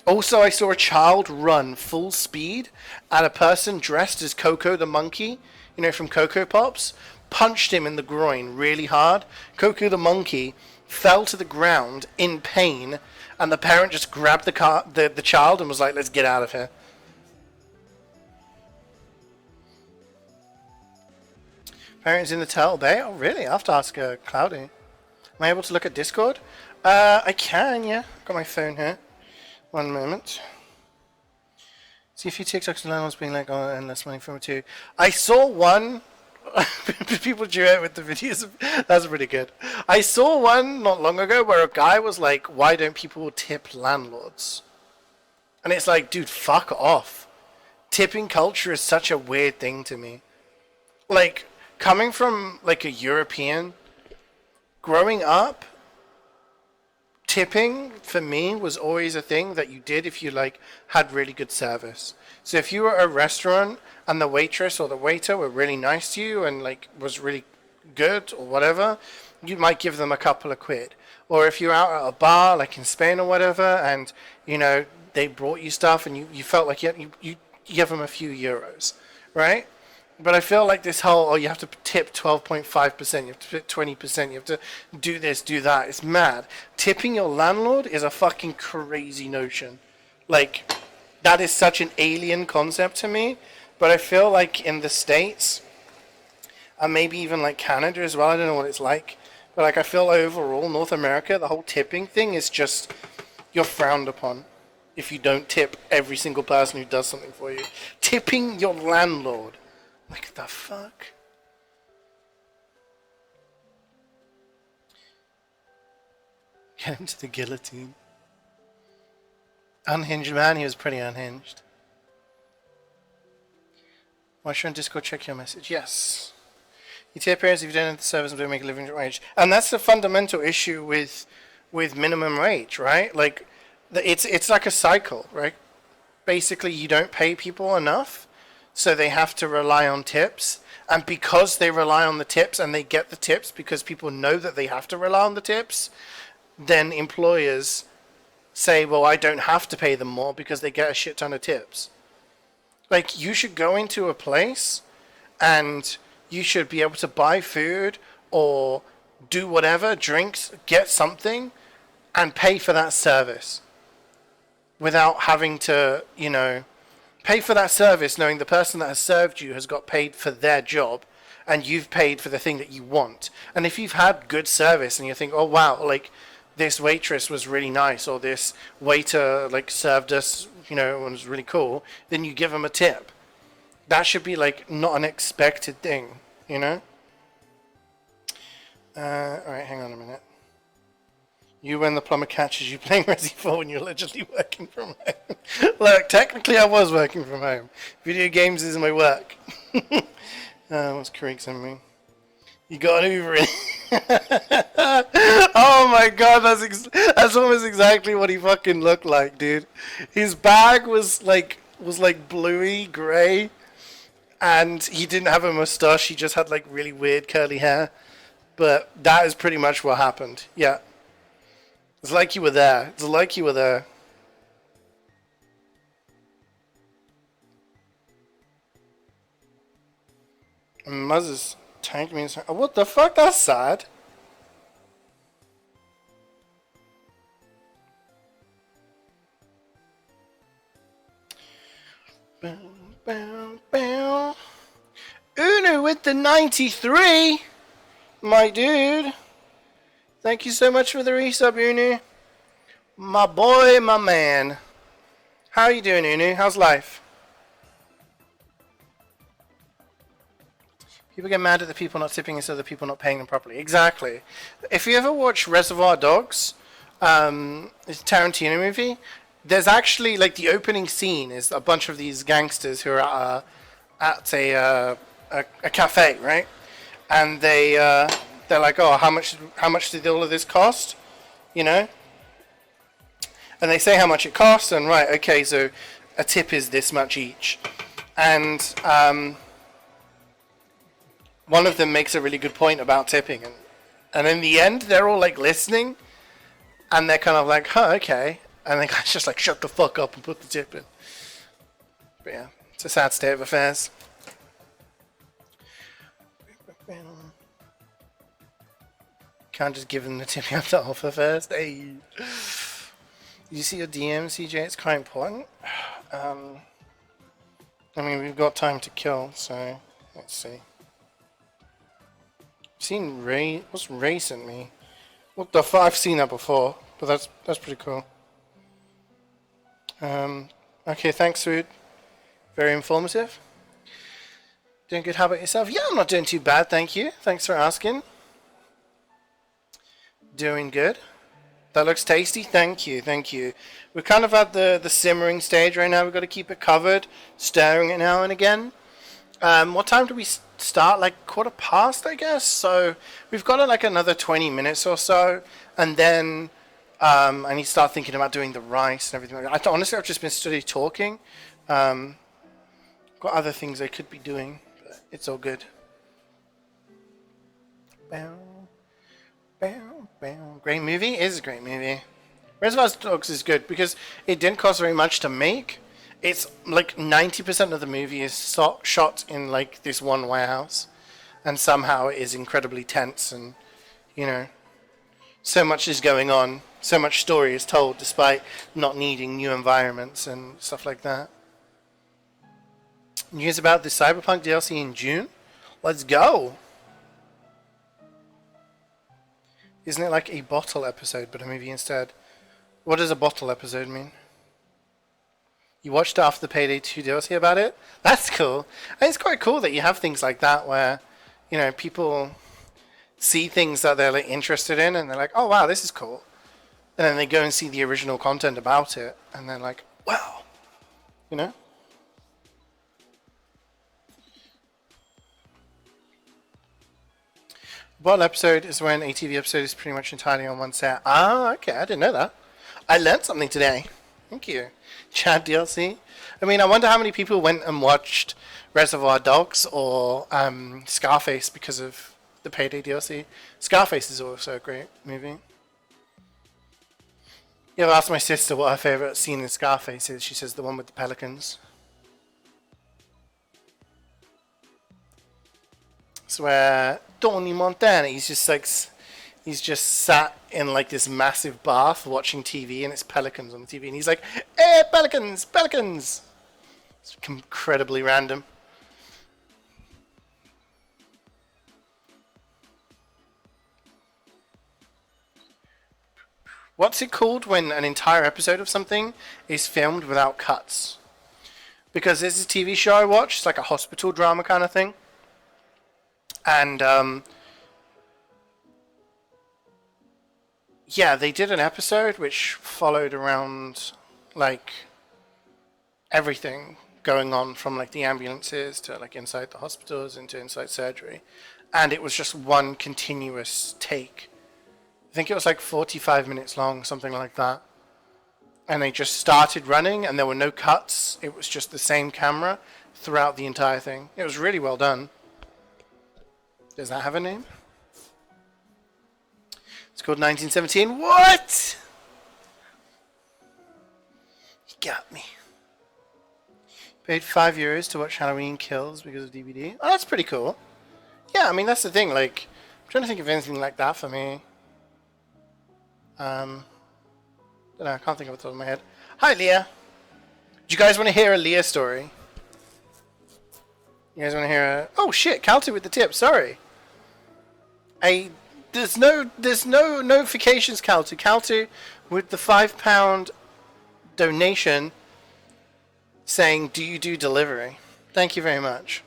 Also, I saw a child run full speed at a person dressed as Coco the monkey, you know, from Coco Pops, punched him in the groin really hard. Coco the monkey fell to the ground in pain, and the parent just grabbed the child and was like, let's get out of here. Parents in the Turtle Bay? Oh, really? I have to ask Cloudy. Am I able to look at Discord? I can, yeah. I've got my phone here. One moment. See a few TikToks and landlords being like, oh, and less money from it too. I saw one. People duet with the videos. That's pretty good. I saw one not long ago where a guy was like, why don't people tip landlords? And it's like, dude, fuck off. Tipping culture is such a weird thing to me. Like, coming from like a European, growing up, tipping for me was always a thing that you did if you like had really good service. So if you were at a restaurant and the waitress or the waiter were really nice to you and like was really good or whatever, you might give them a couple of quid. Or if you're out at a bar like in Spain or whatever, and you know they brought you stuff and you felt like you give them a few euros, right? But I feel like this whole, oh, you have to tip 12.5%, you have to tip 20%, you have to do this, do that. It's mad. Tipping your landlord is a fucking crazy notion. Like, that is such an alien concept to me. But I feel like in the States, and maybe even like Canada as well, I don't know what it's like. But like, I feel overall, North America, the whole tipping thing is just, you're frowned upon if you don't tip every single person who does something for you. Tipping your landlord. Like, the fuck? Get him to the guillotine. Unhinged man, he was pretty unhinged. Why should on Discord check your message? Yes. You tip parents if you don't have the service and don't make a living wage, and that's the fundamental issue with minimum wage, right? Like, it's like a cycle, right? Basically, you don't pay people enough, so they have to rely on tips, and because they rely on the tips and they get the tips because people know that they have to rely on the tips, then employers say, well, I don't have to pay them more because they get a shit ton of tips. Like, you should go into a place and you should be able to buy food or do whatever, drinks, get something, and pay for that service without having to, pay for that service knowing the person that has served you has got paid for their job and you've paid for the thing that you want. And if you've had good service and you think, oh wow, like this waitress was really nice, or this waiter like served us, and was really cool, then you give them a tip. That should be like not an expected thing, Alright, hang on a minute. You, when the plumber catches you playing Resi 4 when you're allegedly working from home. Look, technically I was working from home. Video games is my work. What's Craig sending me? You got an Uber in. Oh my god, that's almost exactly what he fucking looked like, dude. His bag was like bluey grey, and he didn't have a mustache. He just had like really weird curly hair. But that is pretty much what happened. Yeah. It's like you were there. It's like you were there. Muzz tanked me. What the fuck? That's sad. Bow, bow, bow. Uno with the 93. My dude. Thank you so much for the resub, Unu. My boy, my man. How you doing, Unu? How's life? People get mad at the people not tipping instead of the people not paying them properly. Exactly. If you ever watch Reservoir Dogs, it's a Tarantino movie, there's actually, like, the opening scene is a bunch of these gangsters who are at a cafe, right? And they're like, oh, how much did all of this cost? And they say how much it costs, and right, okay, so a tip is this much each. And one of them makes a really good point about tipping, and in the end, they're all like listening, and they're kind of like, huh, okay, and the guy's just like, shut the fuck up and put the tip in. But yeah, it's a sad state of affairs. Can't just give them the tip, you have to offer first. Hey. You see your DM, CeeJaey? It's quite important. I mean, we've got time to kill, so let's see. I've seen Ray. What's Ray sent me? What the fuck? I've seen that before, but that's pretty cool. Okay, thanks, Food. Very informative. Doing good. How about yourself? Yeah, I'm not doing too bad, thank you. Thanks for asking. Doing good. That looks tasty. Thank you. Thank you. We're kind of at the simmering stage right now. We've got to keep it covered, stirring it now and again. What time do we start? Like 1:15, I guess. So we've got like another 20 minutes or so, and then I need to start thinking about doing the rice and everything like that. Honestly, I've just been studying talking. Got other things I could be doing, but it's all good. Bow. Great movie? It is a great movie. Reservoir Dogs is good because it didn't cost very much to make. It's like 90% of the movie is shot in like this one warehouse, and somehow it is incredibly tense, and so much is going on, so much story is told despite not needing new environments and stuff like that. News about the Cyberpunk DLC in June? Let's go! Isn't it like a bottle episode, but a movie instead? What does a bottle episode mean? You watched after the Payday 2 DLC about it? That's cool. And it's quite cool that you have things like that where, people see things that they're like interested in and they're like, oh wow, this is cool. And then they go and see the original content about it and they're like, wow. Bottle episode is when a TV episode is pretty much entirely on one set. Ah, okay, I didn't know that. I learned something today. Thank you. Chad DLC. I mean, I wonder how many people went and watched Reservoir Dogs or Scarface because of the Payday DLC. Scarface is also a great movie. Yeah, I've asked my sister what her favourite scene in Scarface is. She says the one with the pelicans. It's where Tony Montana, he's just sat in like this massive bath watching TV and it's pelicans on the TV and he's like, "Hey, pelicans, pelicans!" It's incredibly random. What's it called when an entire episode of something is filmed without cuts? Because there's a TV show I watch, it's like a hospital drama kind of thing. And yeah, they did an episode which followed around like everything going on from like the ambulances to like inside the hospitals into inside surgery, and it was just one continuous take. I think it was like 45 minutes long, something like that. And they just started running and there were no cuts. It was just the same camera throughout the entire thing. It was really well done. Does that have a name? It's called 1917. What? You got me. Paid €5 to watch Halloween Kills because of DVD. Oh, that's pretty cool. Yeah, I mean, that's the thing. Like, I'm trying to think of anything like that for me. Don't know, I can't think of it off the top of my head. Hi, Leah. Do you guys want to hear a Leah story? You guys want to hear a... Oh, shit, Caltu with the tip, sorry. There's no notifications, Caltu. Caltu with the £5 donation saying, do you do delivery? Thank you very much.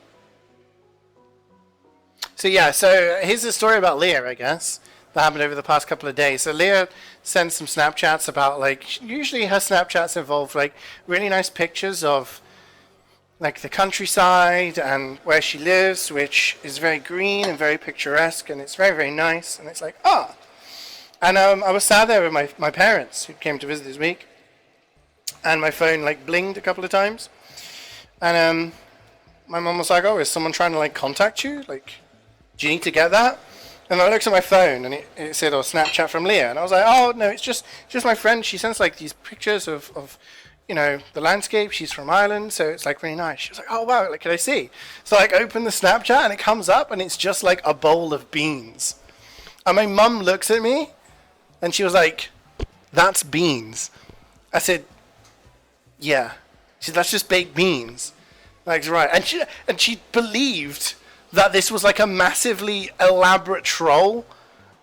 So yeah, so here's the story about Leah, I guess, that happened over the past couple of days. So Leah sends some Snapchats about, like, usually her Snapchats involve like really nice pictures of like the countryside and where she lives, which is very green and very picturesque, and it's very, very nice. And it's like, ah. And I was sat there with my parents who came to visit this week, and my phone like blinged a couple of times, and my mum was like, "Oh, is someone trying to like contact you? Like, do you need to get that?" And I looked at my phone and it said, "Oh, Snapchat from Leah," and I was like, "Oh no, it's just my friend. She sends like these pictures of you know, the landscape. She's from Ireland, so it's like really nice." She was like, "Oh wow, like can I see?" So I like open the Snapchat and it comes up and it's just like a bowl of beans. And my mum looks at me and she was like, "That's beans." I said, "Yeah." She said, "That's just baked beans." Like, right. And she believed that this was like a massively elaborate troll,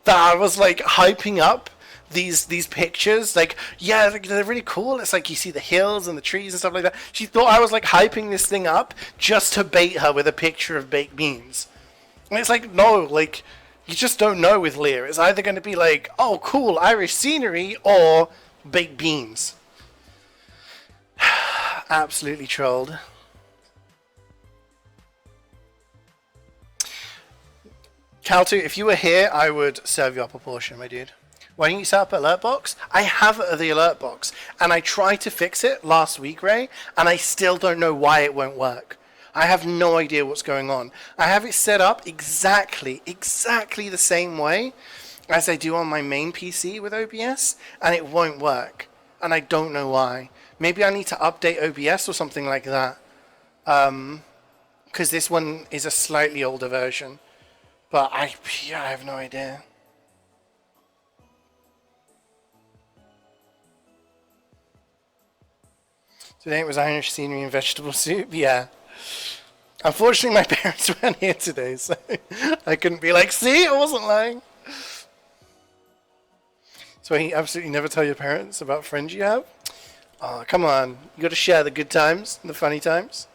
that I was like hyping up these pictures, like, yeah, like, they're really cool. It's like you see the hills and the trees and stuff like that. She thought I was like hyping this thing up just to bait her with a picture of baked beans. And it's like, no, like, you just don't know with Leah. It's either going to be like, oh, cool Irish scenery, or baked beans. Absolutely trolled. Caltu, if you were here, I would serve you up a portion, my dude. Why don't you set up an alert box? I have the alert box, and I tried to fix it last week, Ray, and I still don't know why it won't work. I have no idea what's going on. I have it set up exactly the same way as I do on my main PC with OBS, and it won't work. And I don't know why. Maybe I need to update OBS or something like that. Because this one is a slightly older version. But I have no idea. Today it was Irish scenery and vegetable soup. Yeah. Unfortunately, my parents weren't here today, so I couldn't be like, see, I wasn't lying. So you absolutely never tell your parents about friends you have? Oh, come on. You got to share the good times and the funny times.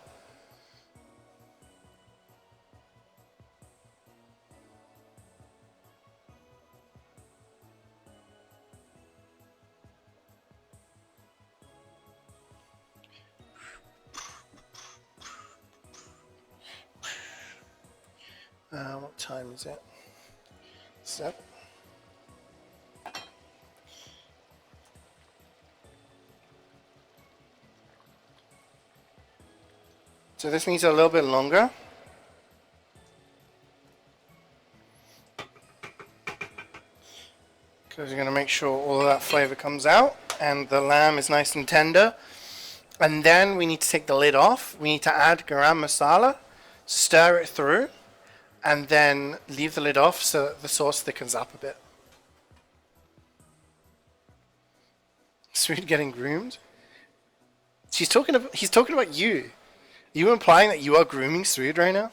What time is it? step. So this needs a little bit longer. Because we're going to make sure all of that flavor comes out and the lamb is nice and tender. And then we need to take the lid off. We need to add garam masala, stir it through, and then leave the lid off so that the sauce thickens up a bit. Sweet getting groomed? He's talking about you. Are you implying that you are grooming Sweet right now?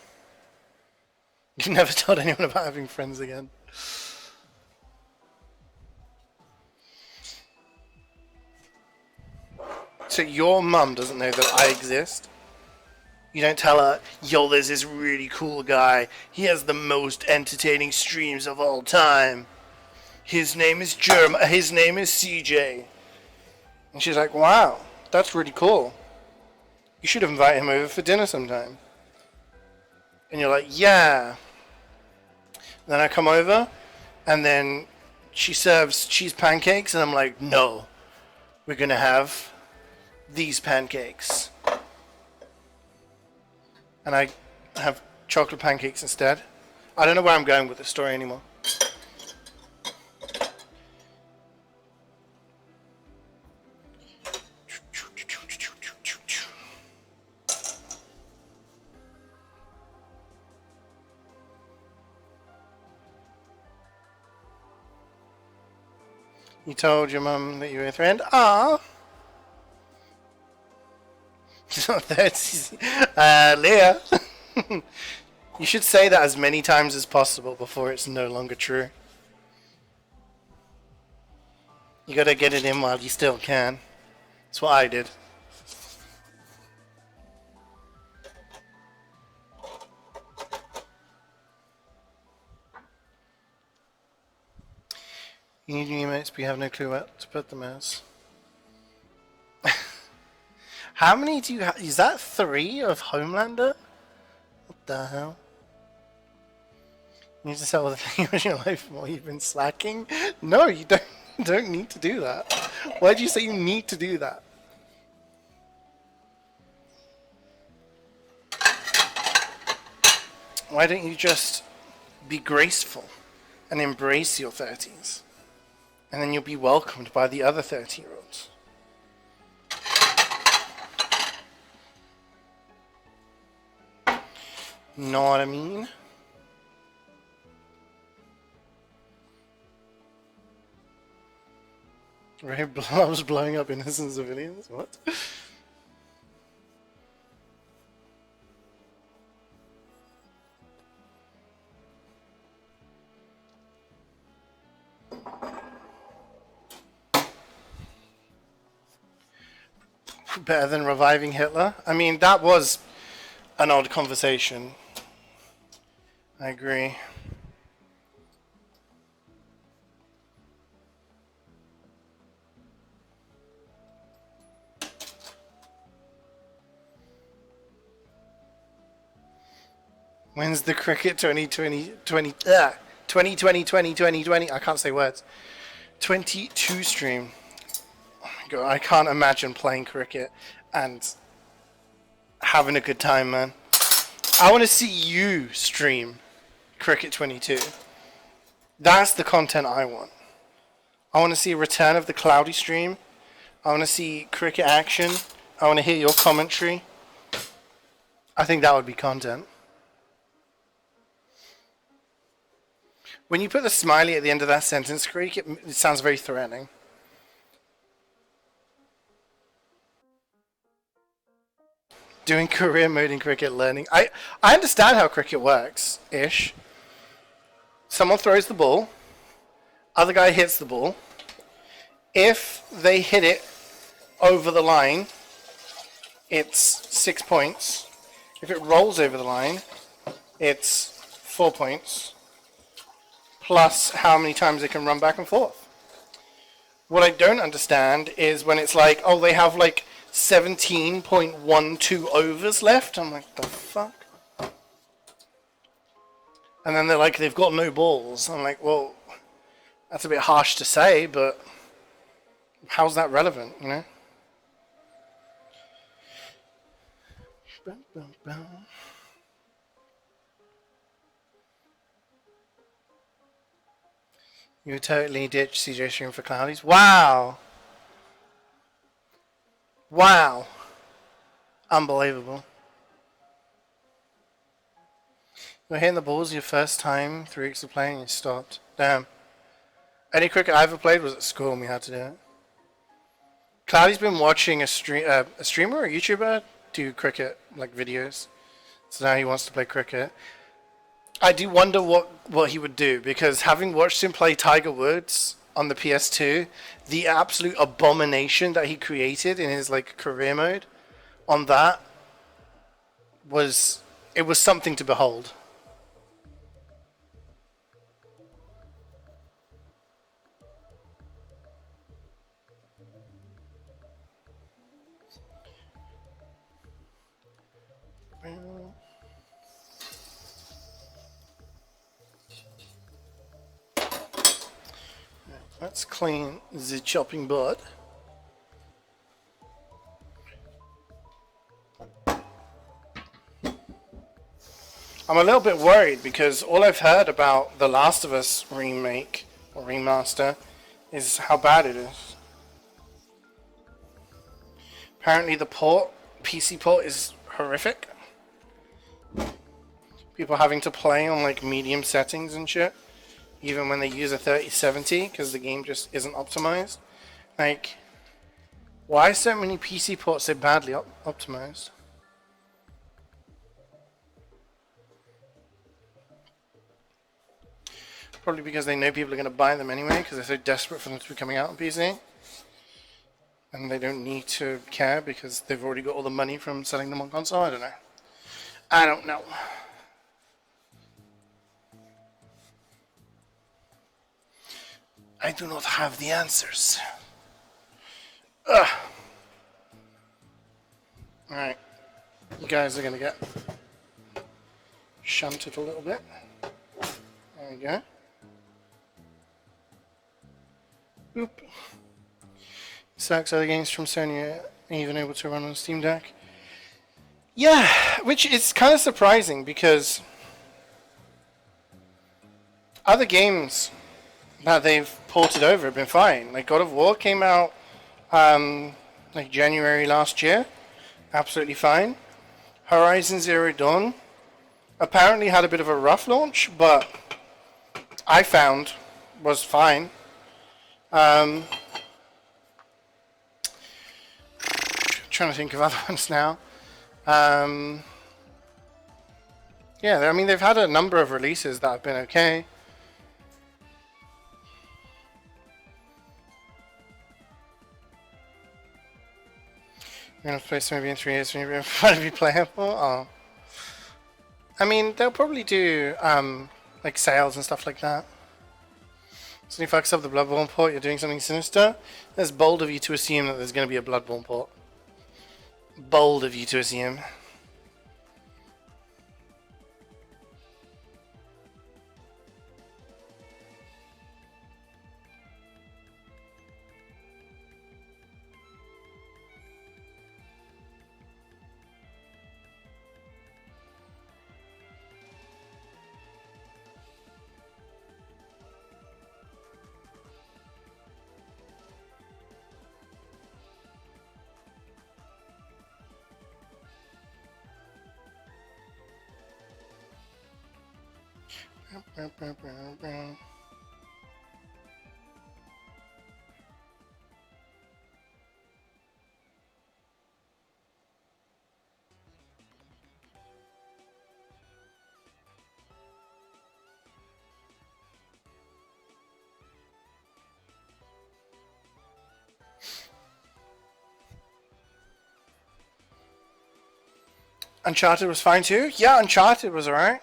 You never told anyone about having friends again. So your mum doesn't know that I exist? You don't tell her, yo, there's this really cool guy. He has the most entertaining streams of all time. His name is CeeJaey. And she's like, wow, that's really cool. You should invite him over for dinner sometime. And you're like, yeah. And then I come over, and then she serves cheese pancakes, and I'm like, no, we're going to have these pancakes. And I have chocolate pancakes instead. I don't know where I'm going with the story anymore. You told your mum that you were a friend? Ah. Leah. You should say that as many times as possible before it's no longer true. You gotta get it in while you still can. That's what I did. You need new mates, but you have no clue what to put them as. How many do you have? Is that 3 of Homelander? What the hell? You need to sell the thing of your life while you've been slacking? No, you don't need to do that. Why did you say you need to do that? Why don't you just be graceful and embrace your 30s? And then you'll be welcomed by the other 30-year-olds. Know what I mean? Ray loves blowing up innocent civilians? What? Better than reviving Hitler? I mean, that was an odd conversation. I agree. When's the cricket 2020? I can't say words. 22 stream. Oh my god, I can't imagine playing cricket and having a good time, man. I want to see you stream Cricket 22. That's the content I want. I want to see a return of the Cloudy stream. I want to see cricket action. I want to hear your commentary. I think that would be content. When you put the smiley at the end of that sentence, Creek, it sounds very threatening. Doing career mode in cricket, learning. I understand how cricket works, ish. Someone throws the ball, other guy hits the ball. If they hit it over the line, it's 6 points. If it rolls over the line, it's 4 points. Plus how many times they can run back and forth. What I don't understand is when it's like, oh, they have like 17.12 overs left. I'm like, the fuck? And then they're like, they've got no balls. I'm like, well, that's a bit harsh to say, but how's that relevant, you know? You totally ditched CeeJaey stream for Cloudies. Wow. Wow. Unbelievable. You're hitting the balls your first time, 3 weeks of playing, and you stopped. Damn. Any cricket I ever played was at school and we had to do it. Cloudy's been watching a streamer or a YouTuber do cricket, like videos. So now he wants to play cricket. I do wonder what he would do, because having watched him play Tiger Woods on the PS2, the absolute abomination that he created in his like career mode on that was something to behold. Let's clean the chopping board. I'm a little bit worried because all I've heard about The Last of Us remake or remaster is how bad it is. Apparently the PC port is horrific. People having to play on like medium settings and shit, even when they use a 3070 because the game just isn't optimized. Like, why are so many PC ports so badly optimized? Probably because they know people are going to buy them anyway because they're so desperate for them to be coming out on PC. And they don't need to care because they've already got all the money from selling them on console. I don't know. I don't know. I do not have the answers. Ugh. Alright. You guys are going to get shunted a little bit. There we go. Boop. Sucks, other games from Sony are even able to run on Steam Deck. Yeah, which is kind of surprising because other games that they've ported over have been fine. Like God of War came out like January last year, absolutely fine. Horizon Zero Dawn apparently had a bit of a rough launch, but I found was fine. Trying to think of other ones now. Yeah, I mean they've had a number of releases that have been okay. You're gonna play some maybe in 3 years when you're going to be playable? Oh. I mean, they'll probably do like sales and stuff like that. So if you fucks up the Bloodborne port, you're doing something sinister. It's bold of you to assume that there's going to be a Bloodborne port. Bold of you to assume. Uncharted was fine too? Yeah, Uncharted was alright.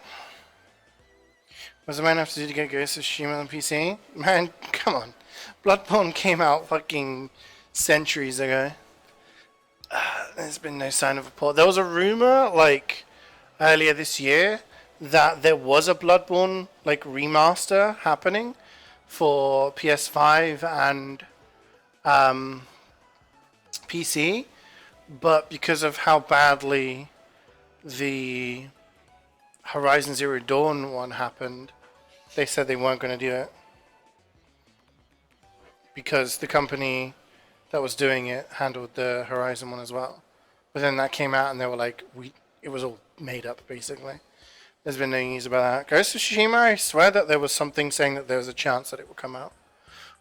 Was the man have to do to get Ghost of Tsushima on PC? Man, come on. Bloodborne came out fucking centuries ago. There's been no sign of a port. There was a rumor, like, earlier this year that there was a Bloodborne like remaster happening for PS5 and PC, but because of how badly the Horizon Zero Dawn one happened, they said they weren't going to do it because the company that was doing it handled the Horizon one as well. But then that came out and they were like, it was all made up basically. There's been no news about that. Ghost of Tsushima, I swear that there was something saying that there was a chance that it would come out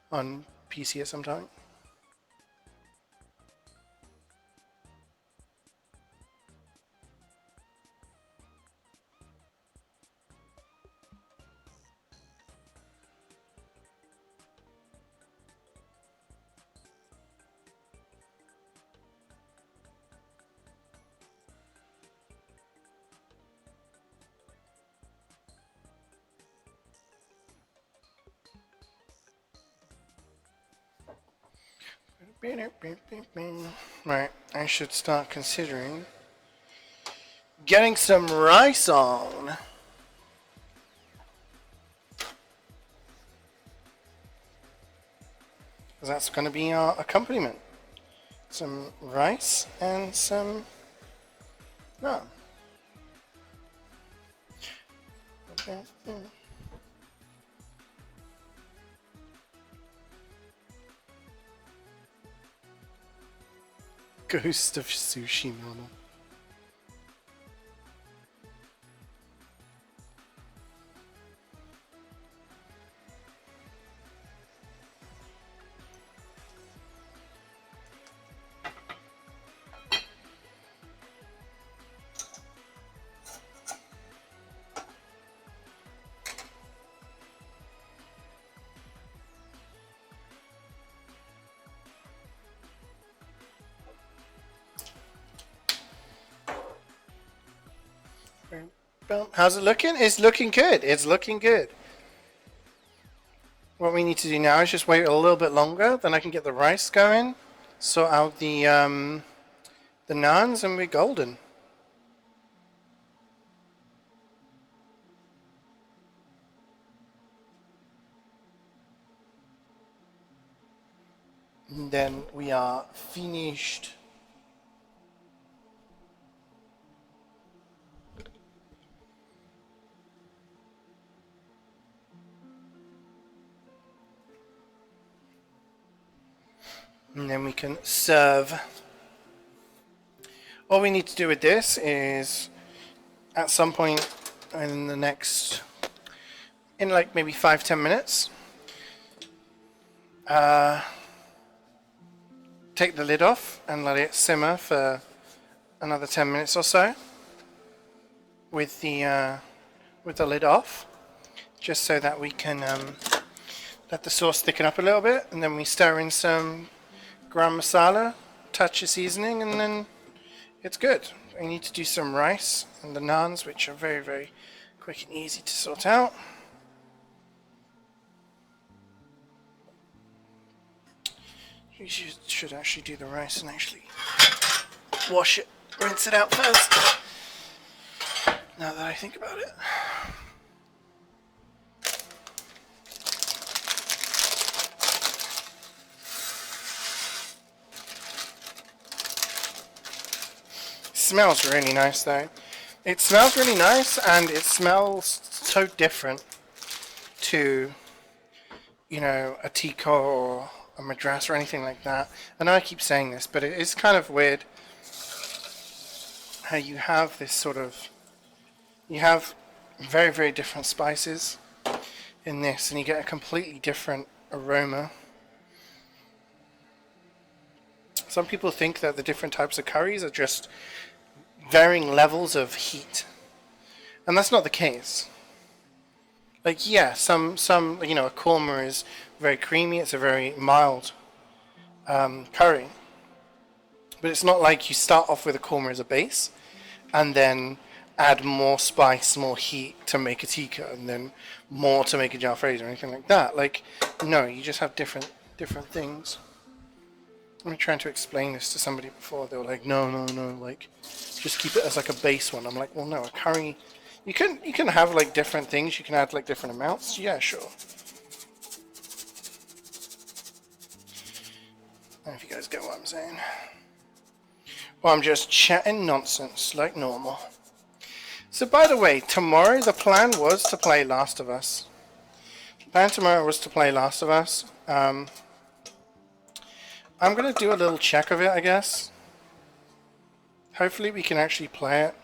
on PC at some time. Right, I should start considering getting some rice on. Because that's going to be our accompaniment. Some rice and some naan. Ghost of Tsushima. How's it looking? It's looking good. It's looking good. What we need to do now is just wait a little bit longer, then I can get the rice going, sort out the naans, and we're golden. And then we are finished. And then we can serve. All we need to do with this is, at some point in the next, in like maybe 5-10 minutes, take the lid off and let it simmer for another 10 minutes or so with the lid off, just so that we can let the sauce thicken up a little bit, and then we stir in some garam masala, touch of seasoning, and then it's good. We need to do some rice and the naans, which are very, very quick and easy to sort out. You should actually do the rice and actually wash it, rinse it out first, now that I think about it. Smells really nice though. It smells really nice, and it smells so different to, you know, a tikka or a madras or anything like that. I know I keep saying this, but it is kind of weird how you have this sort of, you have very, very different spices in this, and you get a completely different aroma. Some people think that the different types of curries are just varying levels of heat, and that's not the case. Like, yeah, some you know, a korma is very creamy, it's a very mild curry, but it's not like you start off with a korma as a base and then add more spice, more heat to make a tikka, and then more to make a jalfrezi or anything like that. Like, no, you just have different things. I'm trying to explain this to somebody before. They were like, no, like, just keep it as like a base one. I'm like, well, no, a curry, You can have like different things. You can add like different amounts. Yeah, sure. I don't know if you guys get what I'm saying. Well, I'm just chatting nonsense like normal. So by the way, tomorrow the plan was to play Last of Us. The plan tomorrow was to play Last of Us. I'm going to do a little check of it, I guess. Hopefully we can actually play it.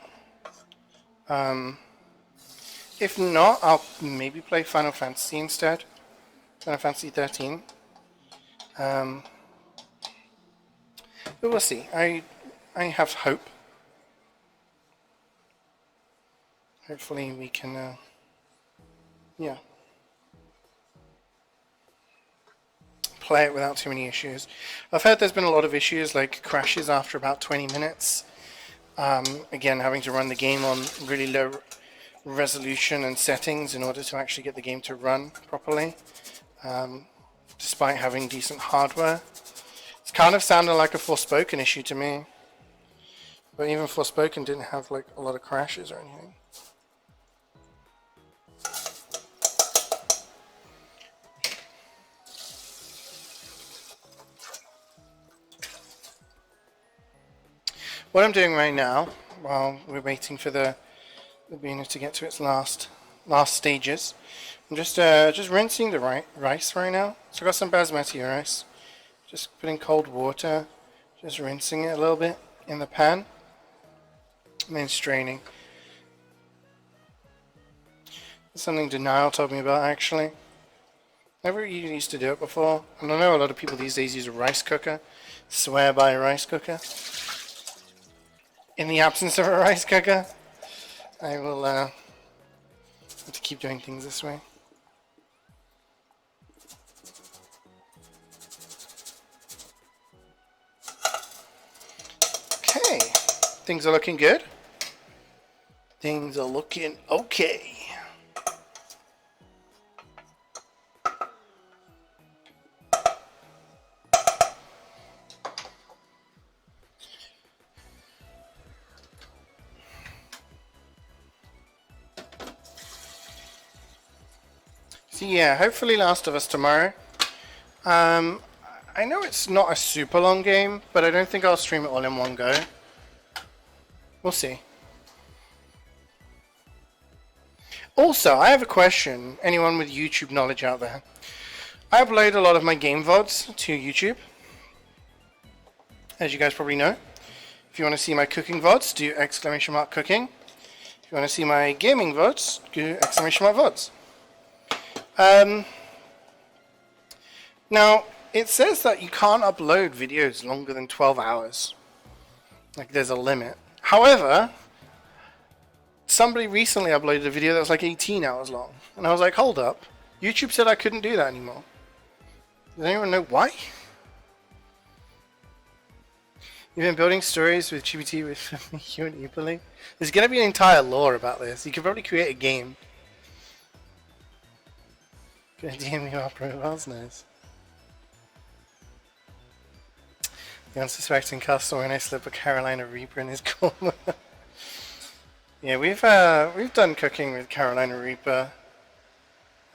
If not, I'll maybe play Final Fantasy instead. Final Fantasy 13. But we'll see. I have hope. Hopefully we can, yeah, play it without too many issues. I've heard there's been a lot of issues, like crashes after about 20 minutes. Again, having to run the game on really low resolution and settings in order to actually get the game to run properly, despite having decent hardware. It's kind of sounded like a Forspoken issue to me, but even Forspoken didn't have like a lot of crashes or anything. What I'm doing right now, while we're waiting for the Bhuna to get to its last stages, I'm just rinsing the rice right now. So I got some basmati rice. Just putting cold water, just rinsing it a little bit in the pan, and then straining. That's something Denial told me about actually. Never used to do it before, and I know a lot of people these days use a rice cooker. Swear by a rice cooker. In the absence of a rice cooker, I will have to keep doing things this way. Okay, things are looking good. Things are looking okay. So yeah, hopefully Last of Us tomorrow. I know it's not a super long game, but I don't think I'll stream it all in one go. We'll see. Also, I have a question. Anyone with YouTube knowledge out there? I upload a lot of my game VODs to YouTube, as you guys probably know. If you want to see my cooking VODs, do !cooking. If you want to see my gaming VODs, do !vods. Now, it says that you can't upload videos longer than 12 hours. Like, there's a limit. However, somebody recently uploaded a video that was like 18 hours long. And I was like, hold up. YouTube said I couldn't do that anymore. Does anyone know why? You've been building stories with GPT with you and Epoli. There's going to be an entire lore about this. You could probably create a game. Good DM you are profiles, nice. The unsuspecting customer when I slip a Carolina Reaper in his corner. Yeah, we've done cooking with Carolina Reaper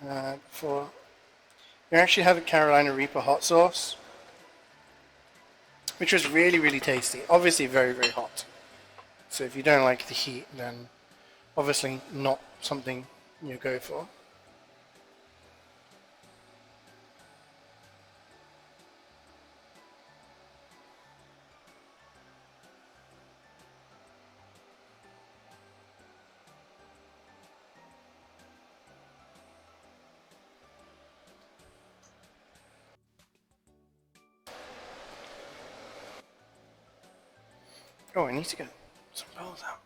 before. We actually had a Carolina Reaper hot sauce, which was really, really tasty. Obviously very, very hot. So if you don't like the heat, then obviously not something you go for. Oh, I need to get some bowls out.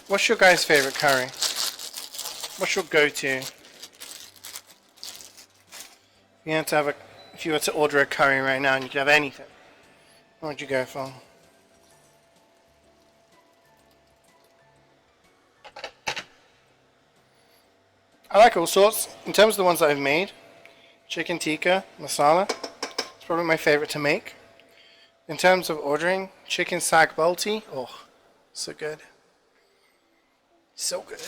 What's your guys' favorite curry? What's your go-to? You had to have a, if you were to order a curry right now and you could have anything, what would you go for? I like all sorts. In terms of the ones that I've made, chicken tikka masala, it's probably my favorite to make. In terms of ordering, chicken sag balti, oh, so good. So good.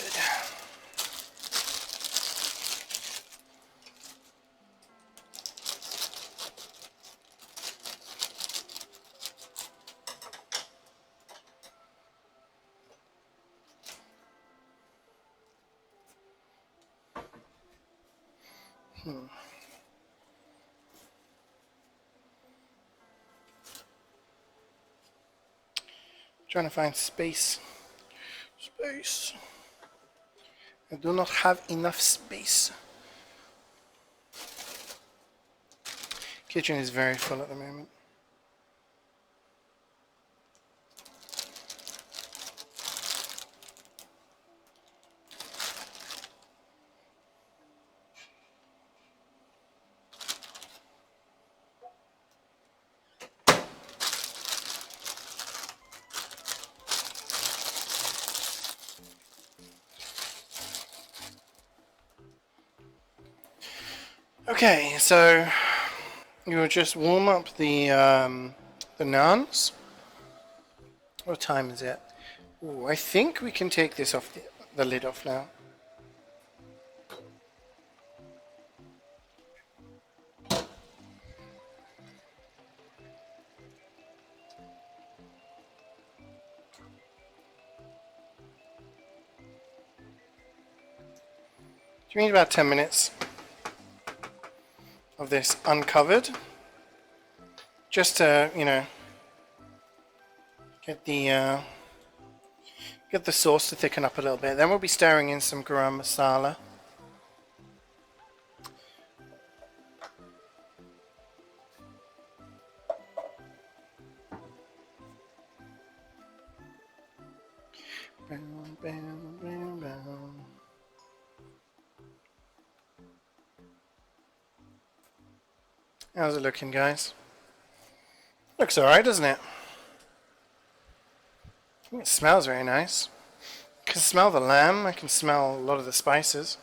Trying to find space. Space. I do not have enough space. Kitchen is very full at the moment. Okay, so you will just warm up the naans. What time is it? Ooh, I think we can take this off the lid off now. You need about 10 minutes of this uncovered, just to, you know, get the sauce to thicken up a little bit. Then we'll be stirring in some garam masala. Bam, bam, bam, bam. How's it looking, guys? Looks alright, doesn't it? I think it smells very nice. I can smell the lamb, I can smell a lot of the spices.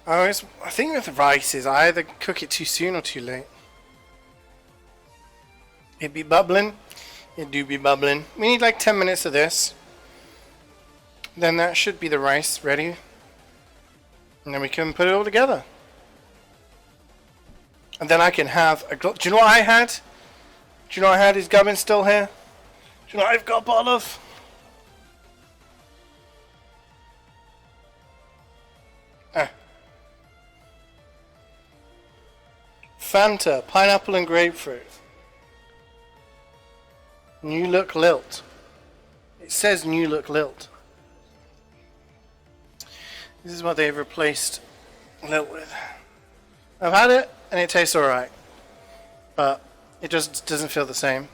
I think with rice is I either cook it too soon or too late. It be bubbling. It do be bubbling. We need like 10 minutes of this. Then that should be the rice ready. And then we can put it all together. And then I can have a... Do you know what I had? Do you know what I had? Is Gubbin still here? Do you know what I've got a bottle of? Fanta, pineapple and grapefruit. New Look Lilt. It says New Look Lilt. This is what they've replaced Lilt with. I've had it and it tastes alright. But it just doesn't feel the same.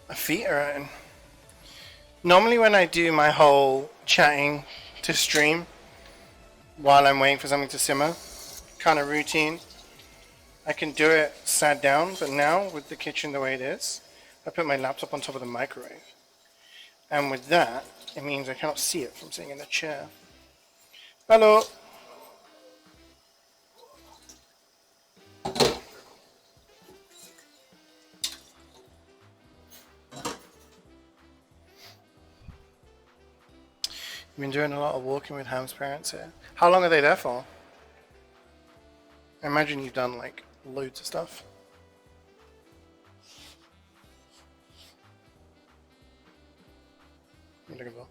My feet are hurting. Normally when I do my whole chatting to stream while I'm waiting for something to simmer kind of routine, I can do it sat down, but now with the kitchen the way it is, I put my laptop on top of the microwave. And with that, it means I cannot see it from sitting in the chair. Hello! You've been doing a lot of walking with Ham's parents here. How long are they there for? I imagine you've done like loads of stuff. What are you looking for?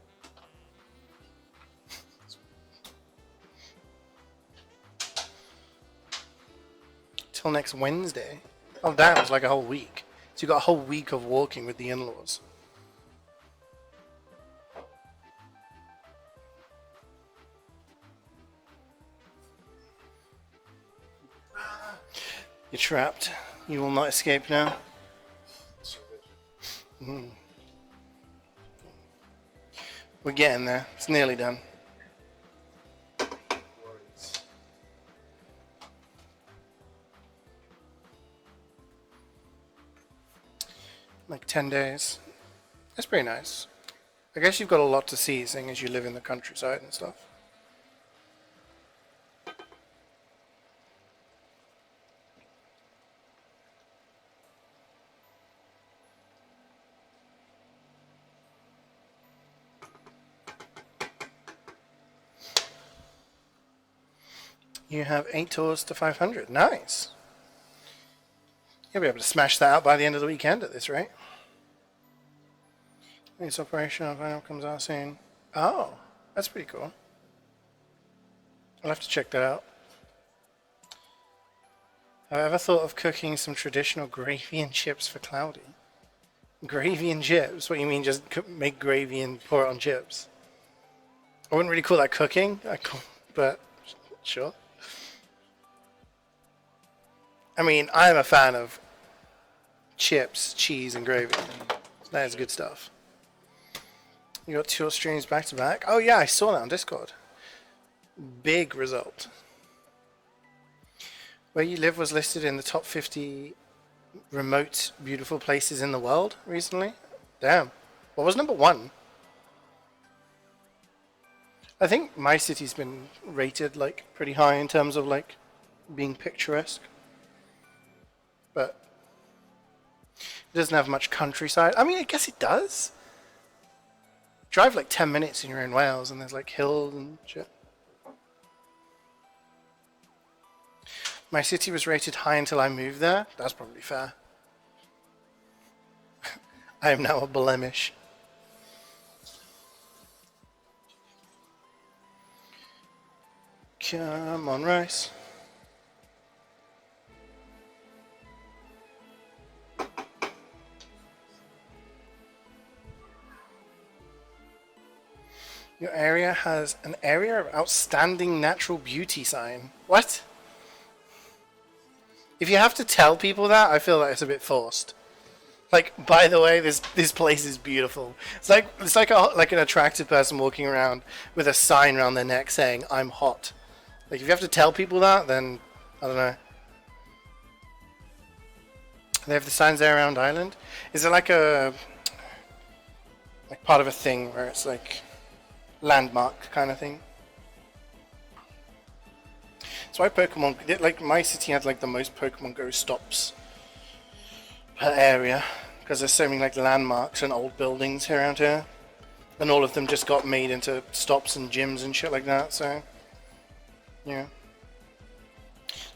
Till next Wednesday. Oh damn, it's like a whole week. So you got a whole week of walking with the in-laws. You're trapped. You will not escape now. We're getting there. It's nearly done. Like 10 days. That's pretty nice. I guess you've got a lot to see, seeing as you live in the countryside and stuff. You have 8 tours to 500. Nice. You'll be able to smash that out by the end of the weekend at this rate. It's operational. Final comes out soon. Oh, that's pretty cool. I'll have to check that out. Have I ever thought of cooking some traditional gravy and chips for Cloudy? Gravy and chips? What, you mean just make gravy and pour it on chips? I wouldn't really call that cooking, but sure. I mean, I'm a fan of chips, cheese, and gravy. That is good stuff. You got 2 streams back to back. Oh yeah, I saw that on Discord. Big result. Where you live was listed in the top 50 remote, beautiful places in the world recently. Damn. What was number 1? I think my city's been rated like pretty high in terms of like being picturesque. But it doesn't have much countryside. I mean, I guess it does. Drive like 10 minutes and you're in Wales and there's like hills and shit. My city was rated high until I moved there. That's probably fair. I am now a blemish. Come on, rice. Your area has an area of outstanding natural beauty sign. What? If you have to tell people that, I feel like it's a bit forced. Like, by the way, this place is beautiful. It's like an attractive person walking around with a sign around their neck saying, "I'm hot." Like, if you have to tell people that, then I don't know. They have the signs there around Island. Is it like part of a thing where it's like landmark kind of thing? That's why Pokemon, like my city had like the most Pokemon Go stops per area, because there's so many like landmarks and old buildings around here, and all of them just got made into stops and gyms and shit like that. So yeah,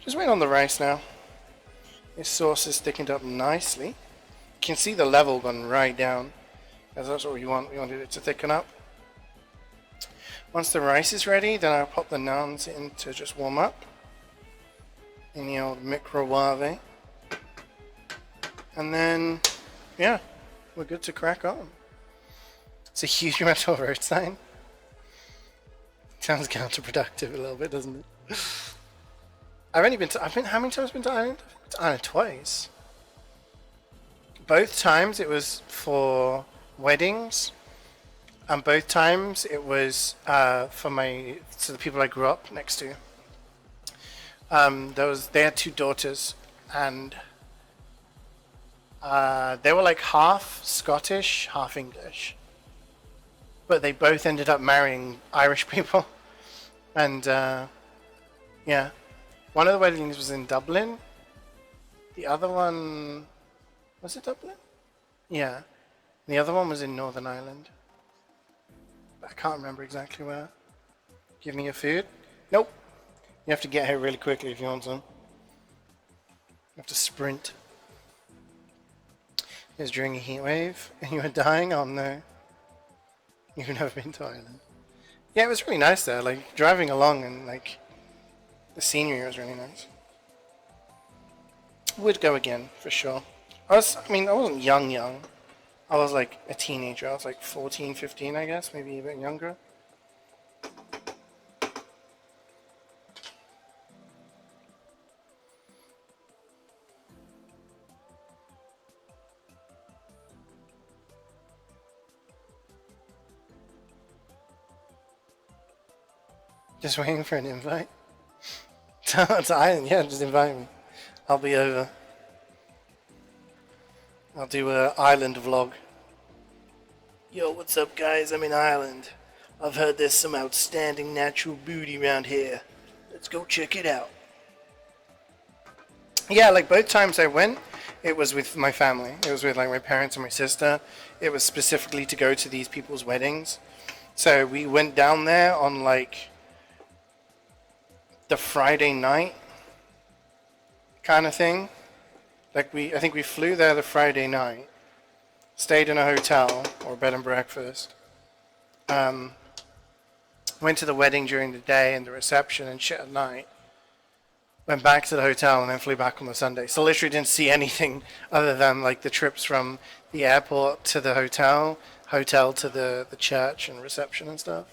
just wait on the rice now. This sauce is thickened up nicely. You can see the level gone right down, because that's what we want. We wanted it to thicken up. Once the rice is ready, then I'll pop the naans in to just warm up in the old microwave. And then, yeah, we're good to crack on. It's a huge amount of road sign. Sounds counterproductive a little bit, doesn't it? How many times have I been to Ireland? I've been to Ireland twice. Both times it was for weddings. And both times it was for the people I grew up next to. They had 2 daughters, and they were like half Scottish, half English. But they both ended up marrying Irish people. And yeah, one of the weddings was in Dublin. The other one, was it Dublin? Yeah. The other one was in Northern Ireland. I can't remember exactly where. Give me your food. Nope. You have to get here really quickly if you want some. You have to sprint. It was during a heat wave and you were dying? Oh no. You've never been to Ireland. Yeah, it was really nice there. Like driving along and like the scenery was really nice. Would go again for sure. I wasn't young. I was like a teenager. I was like 14, 15, I guess, maybe a bit younger. Just waiting for an invite. To Ireland, yeah, just invite me. I'll be over. I'll do a Ireland vlog. Yo, what's up guys? I'm in Ireland. I've heard there's some outstanding natural beauty around here. Let's go check it out. Yeah, like both times I went, it was with my family. It was with like my parents and my sister. It was specifically to go to these people's weddings. So we went down there on like the Friday night kind of thing. Like I think we flew there the Friday night, stayed in a hotel or bed and breakfast, went to the wedding during the day and the reception and shit at night, went back to the hotel and then flew back on the Sunday. So literally didn't see anything other than like the trips from the airport to the hotel to the church and reception and stuff.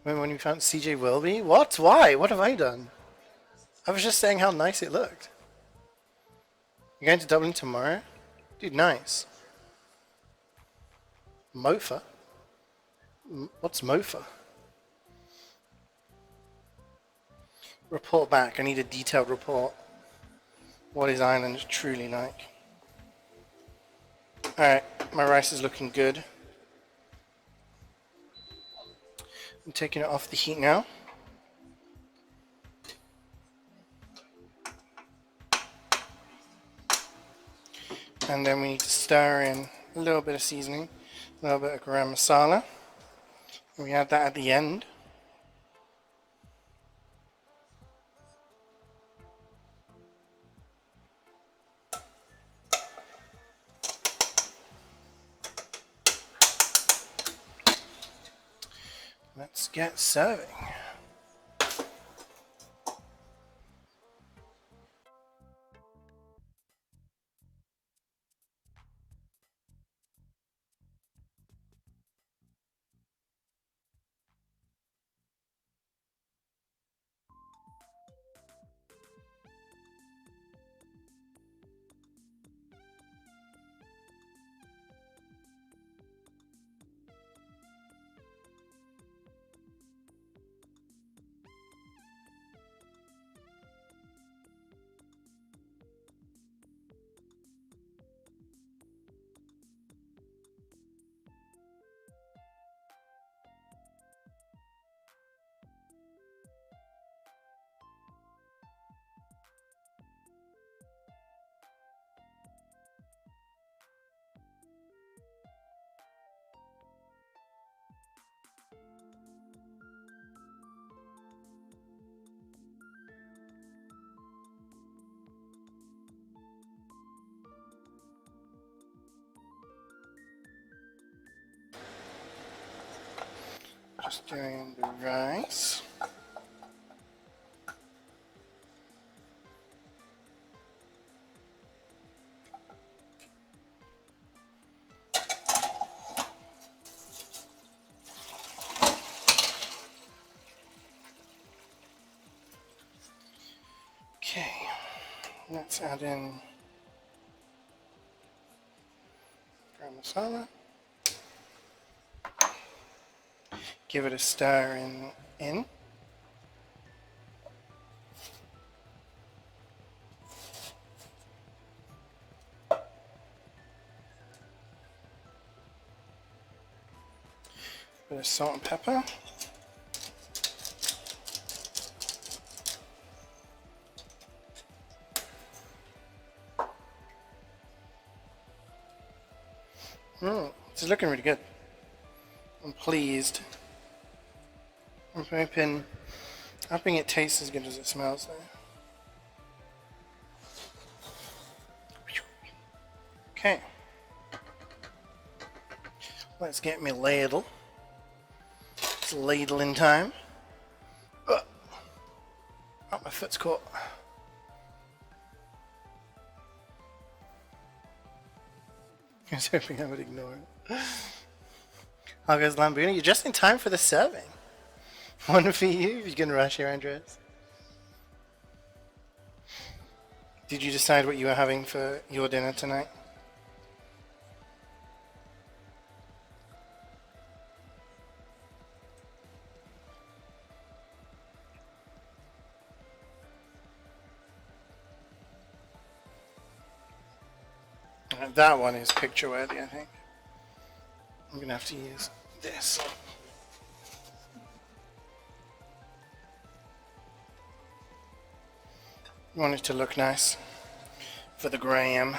When you found CeeJaey Wilby? What? Why? What have I done? I was just saying how nice it looked. You're going to Dublin tomorrow? Dude, nice. Mofa? What's Mofa? Report back. I need a detailed report. What is Ireland truly like? Alright, my rice is looking good. I'm taking it off the heat now. And then we need to stir in a little bit of seasoning, a little bit of garam masala. And we add that at the end. Let's get serving. Just doing the rice. Okay, let's add in garam masala. Give it a stir in. Bit of salt and pepper. This is looking really good. I'm pleased. I'm hoping it tastes as good as it smells though. Okay. Let's get me ladle. It's ladling time. Oh, my foot's caught. I was hoping I would ignore it. How goes Lamb Bhuna? You're just in time for the serving. One for you if you can rush here, Andres. Did you decide what you were having for your dinner tonight? That one is picture worthy, I think. I'm gonna have to use this. You want it to look nice for the gram.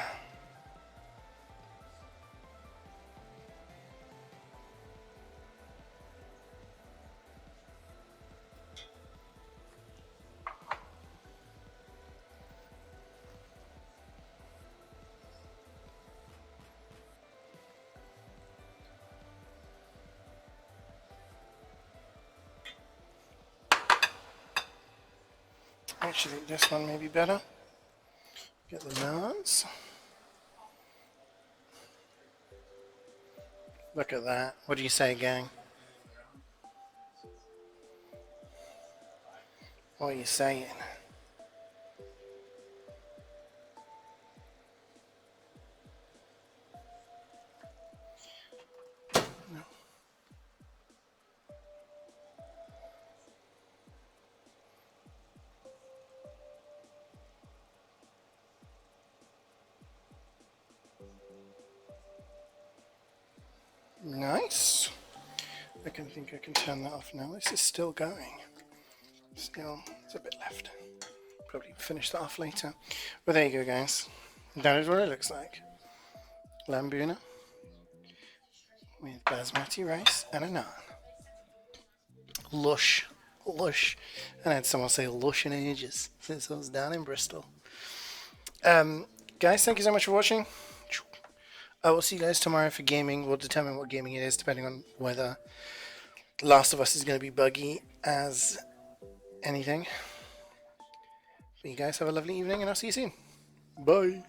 Actually, this one may be better. Get the naans. Look at that. What do you say, gang? What are you saying? No. Nice. I think I can turn that off now. This is still going. Still, there's a bit left. Probably finish that off later. But there you go, guys. That is what it looks like. Lamb Bhuna with basmati rice and a naan. Lush. Lush. And I had someone say lush in ages since I was down in Bristol. Guys, thank you so much for watching. I will see you guys tomorrow for gaming. We'll determine what gaming it is depending on whether Last of Us is going to be buggy as anything. But you guys have a lovely evening and I'll see you soon. Bye.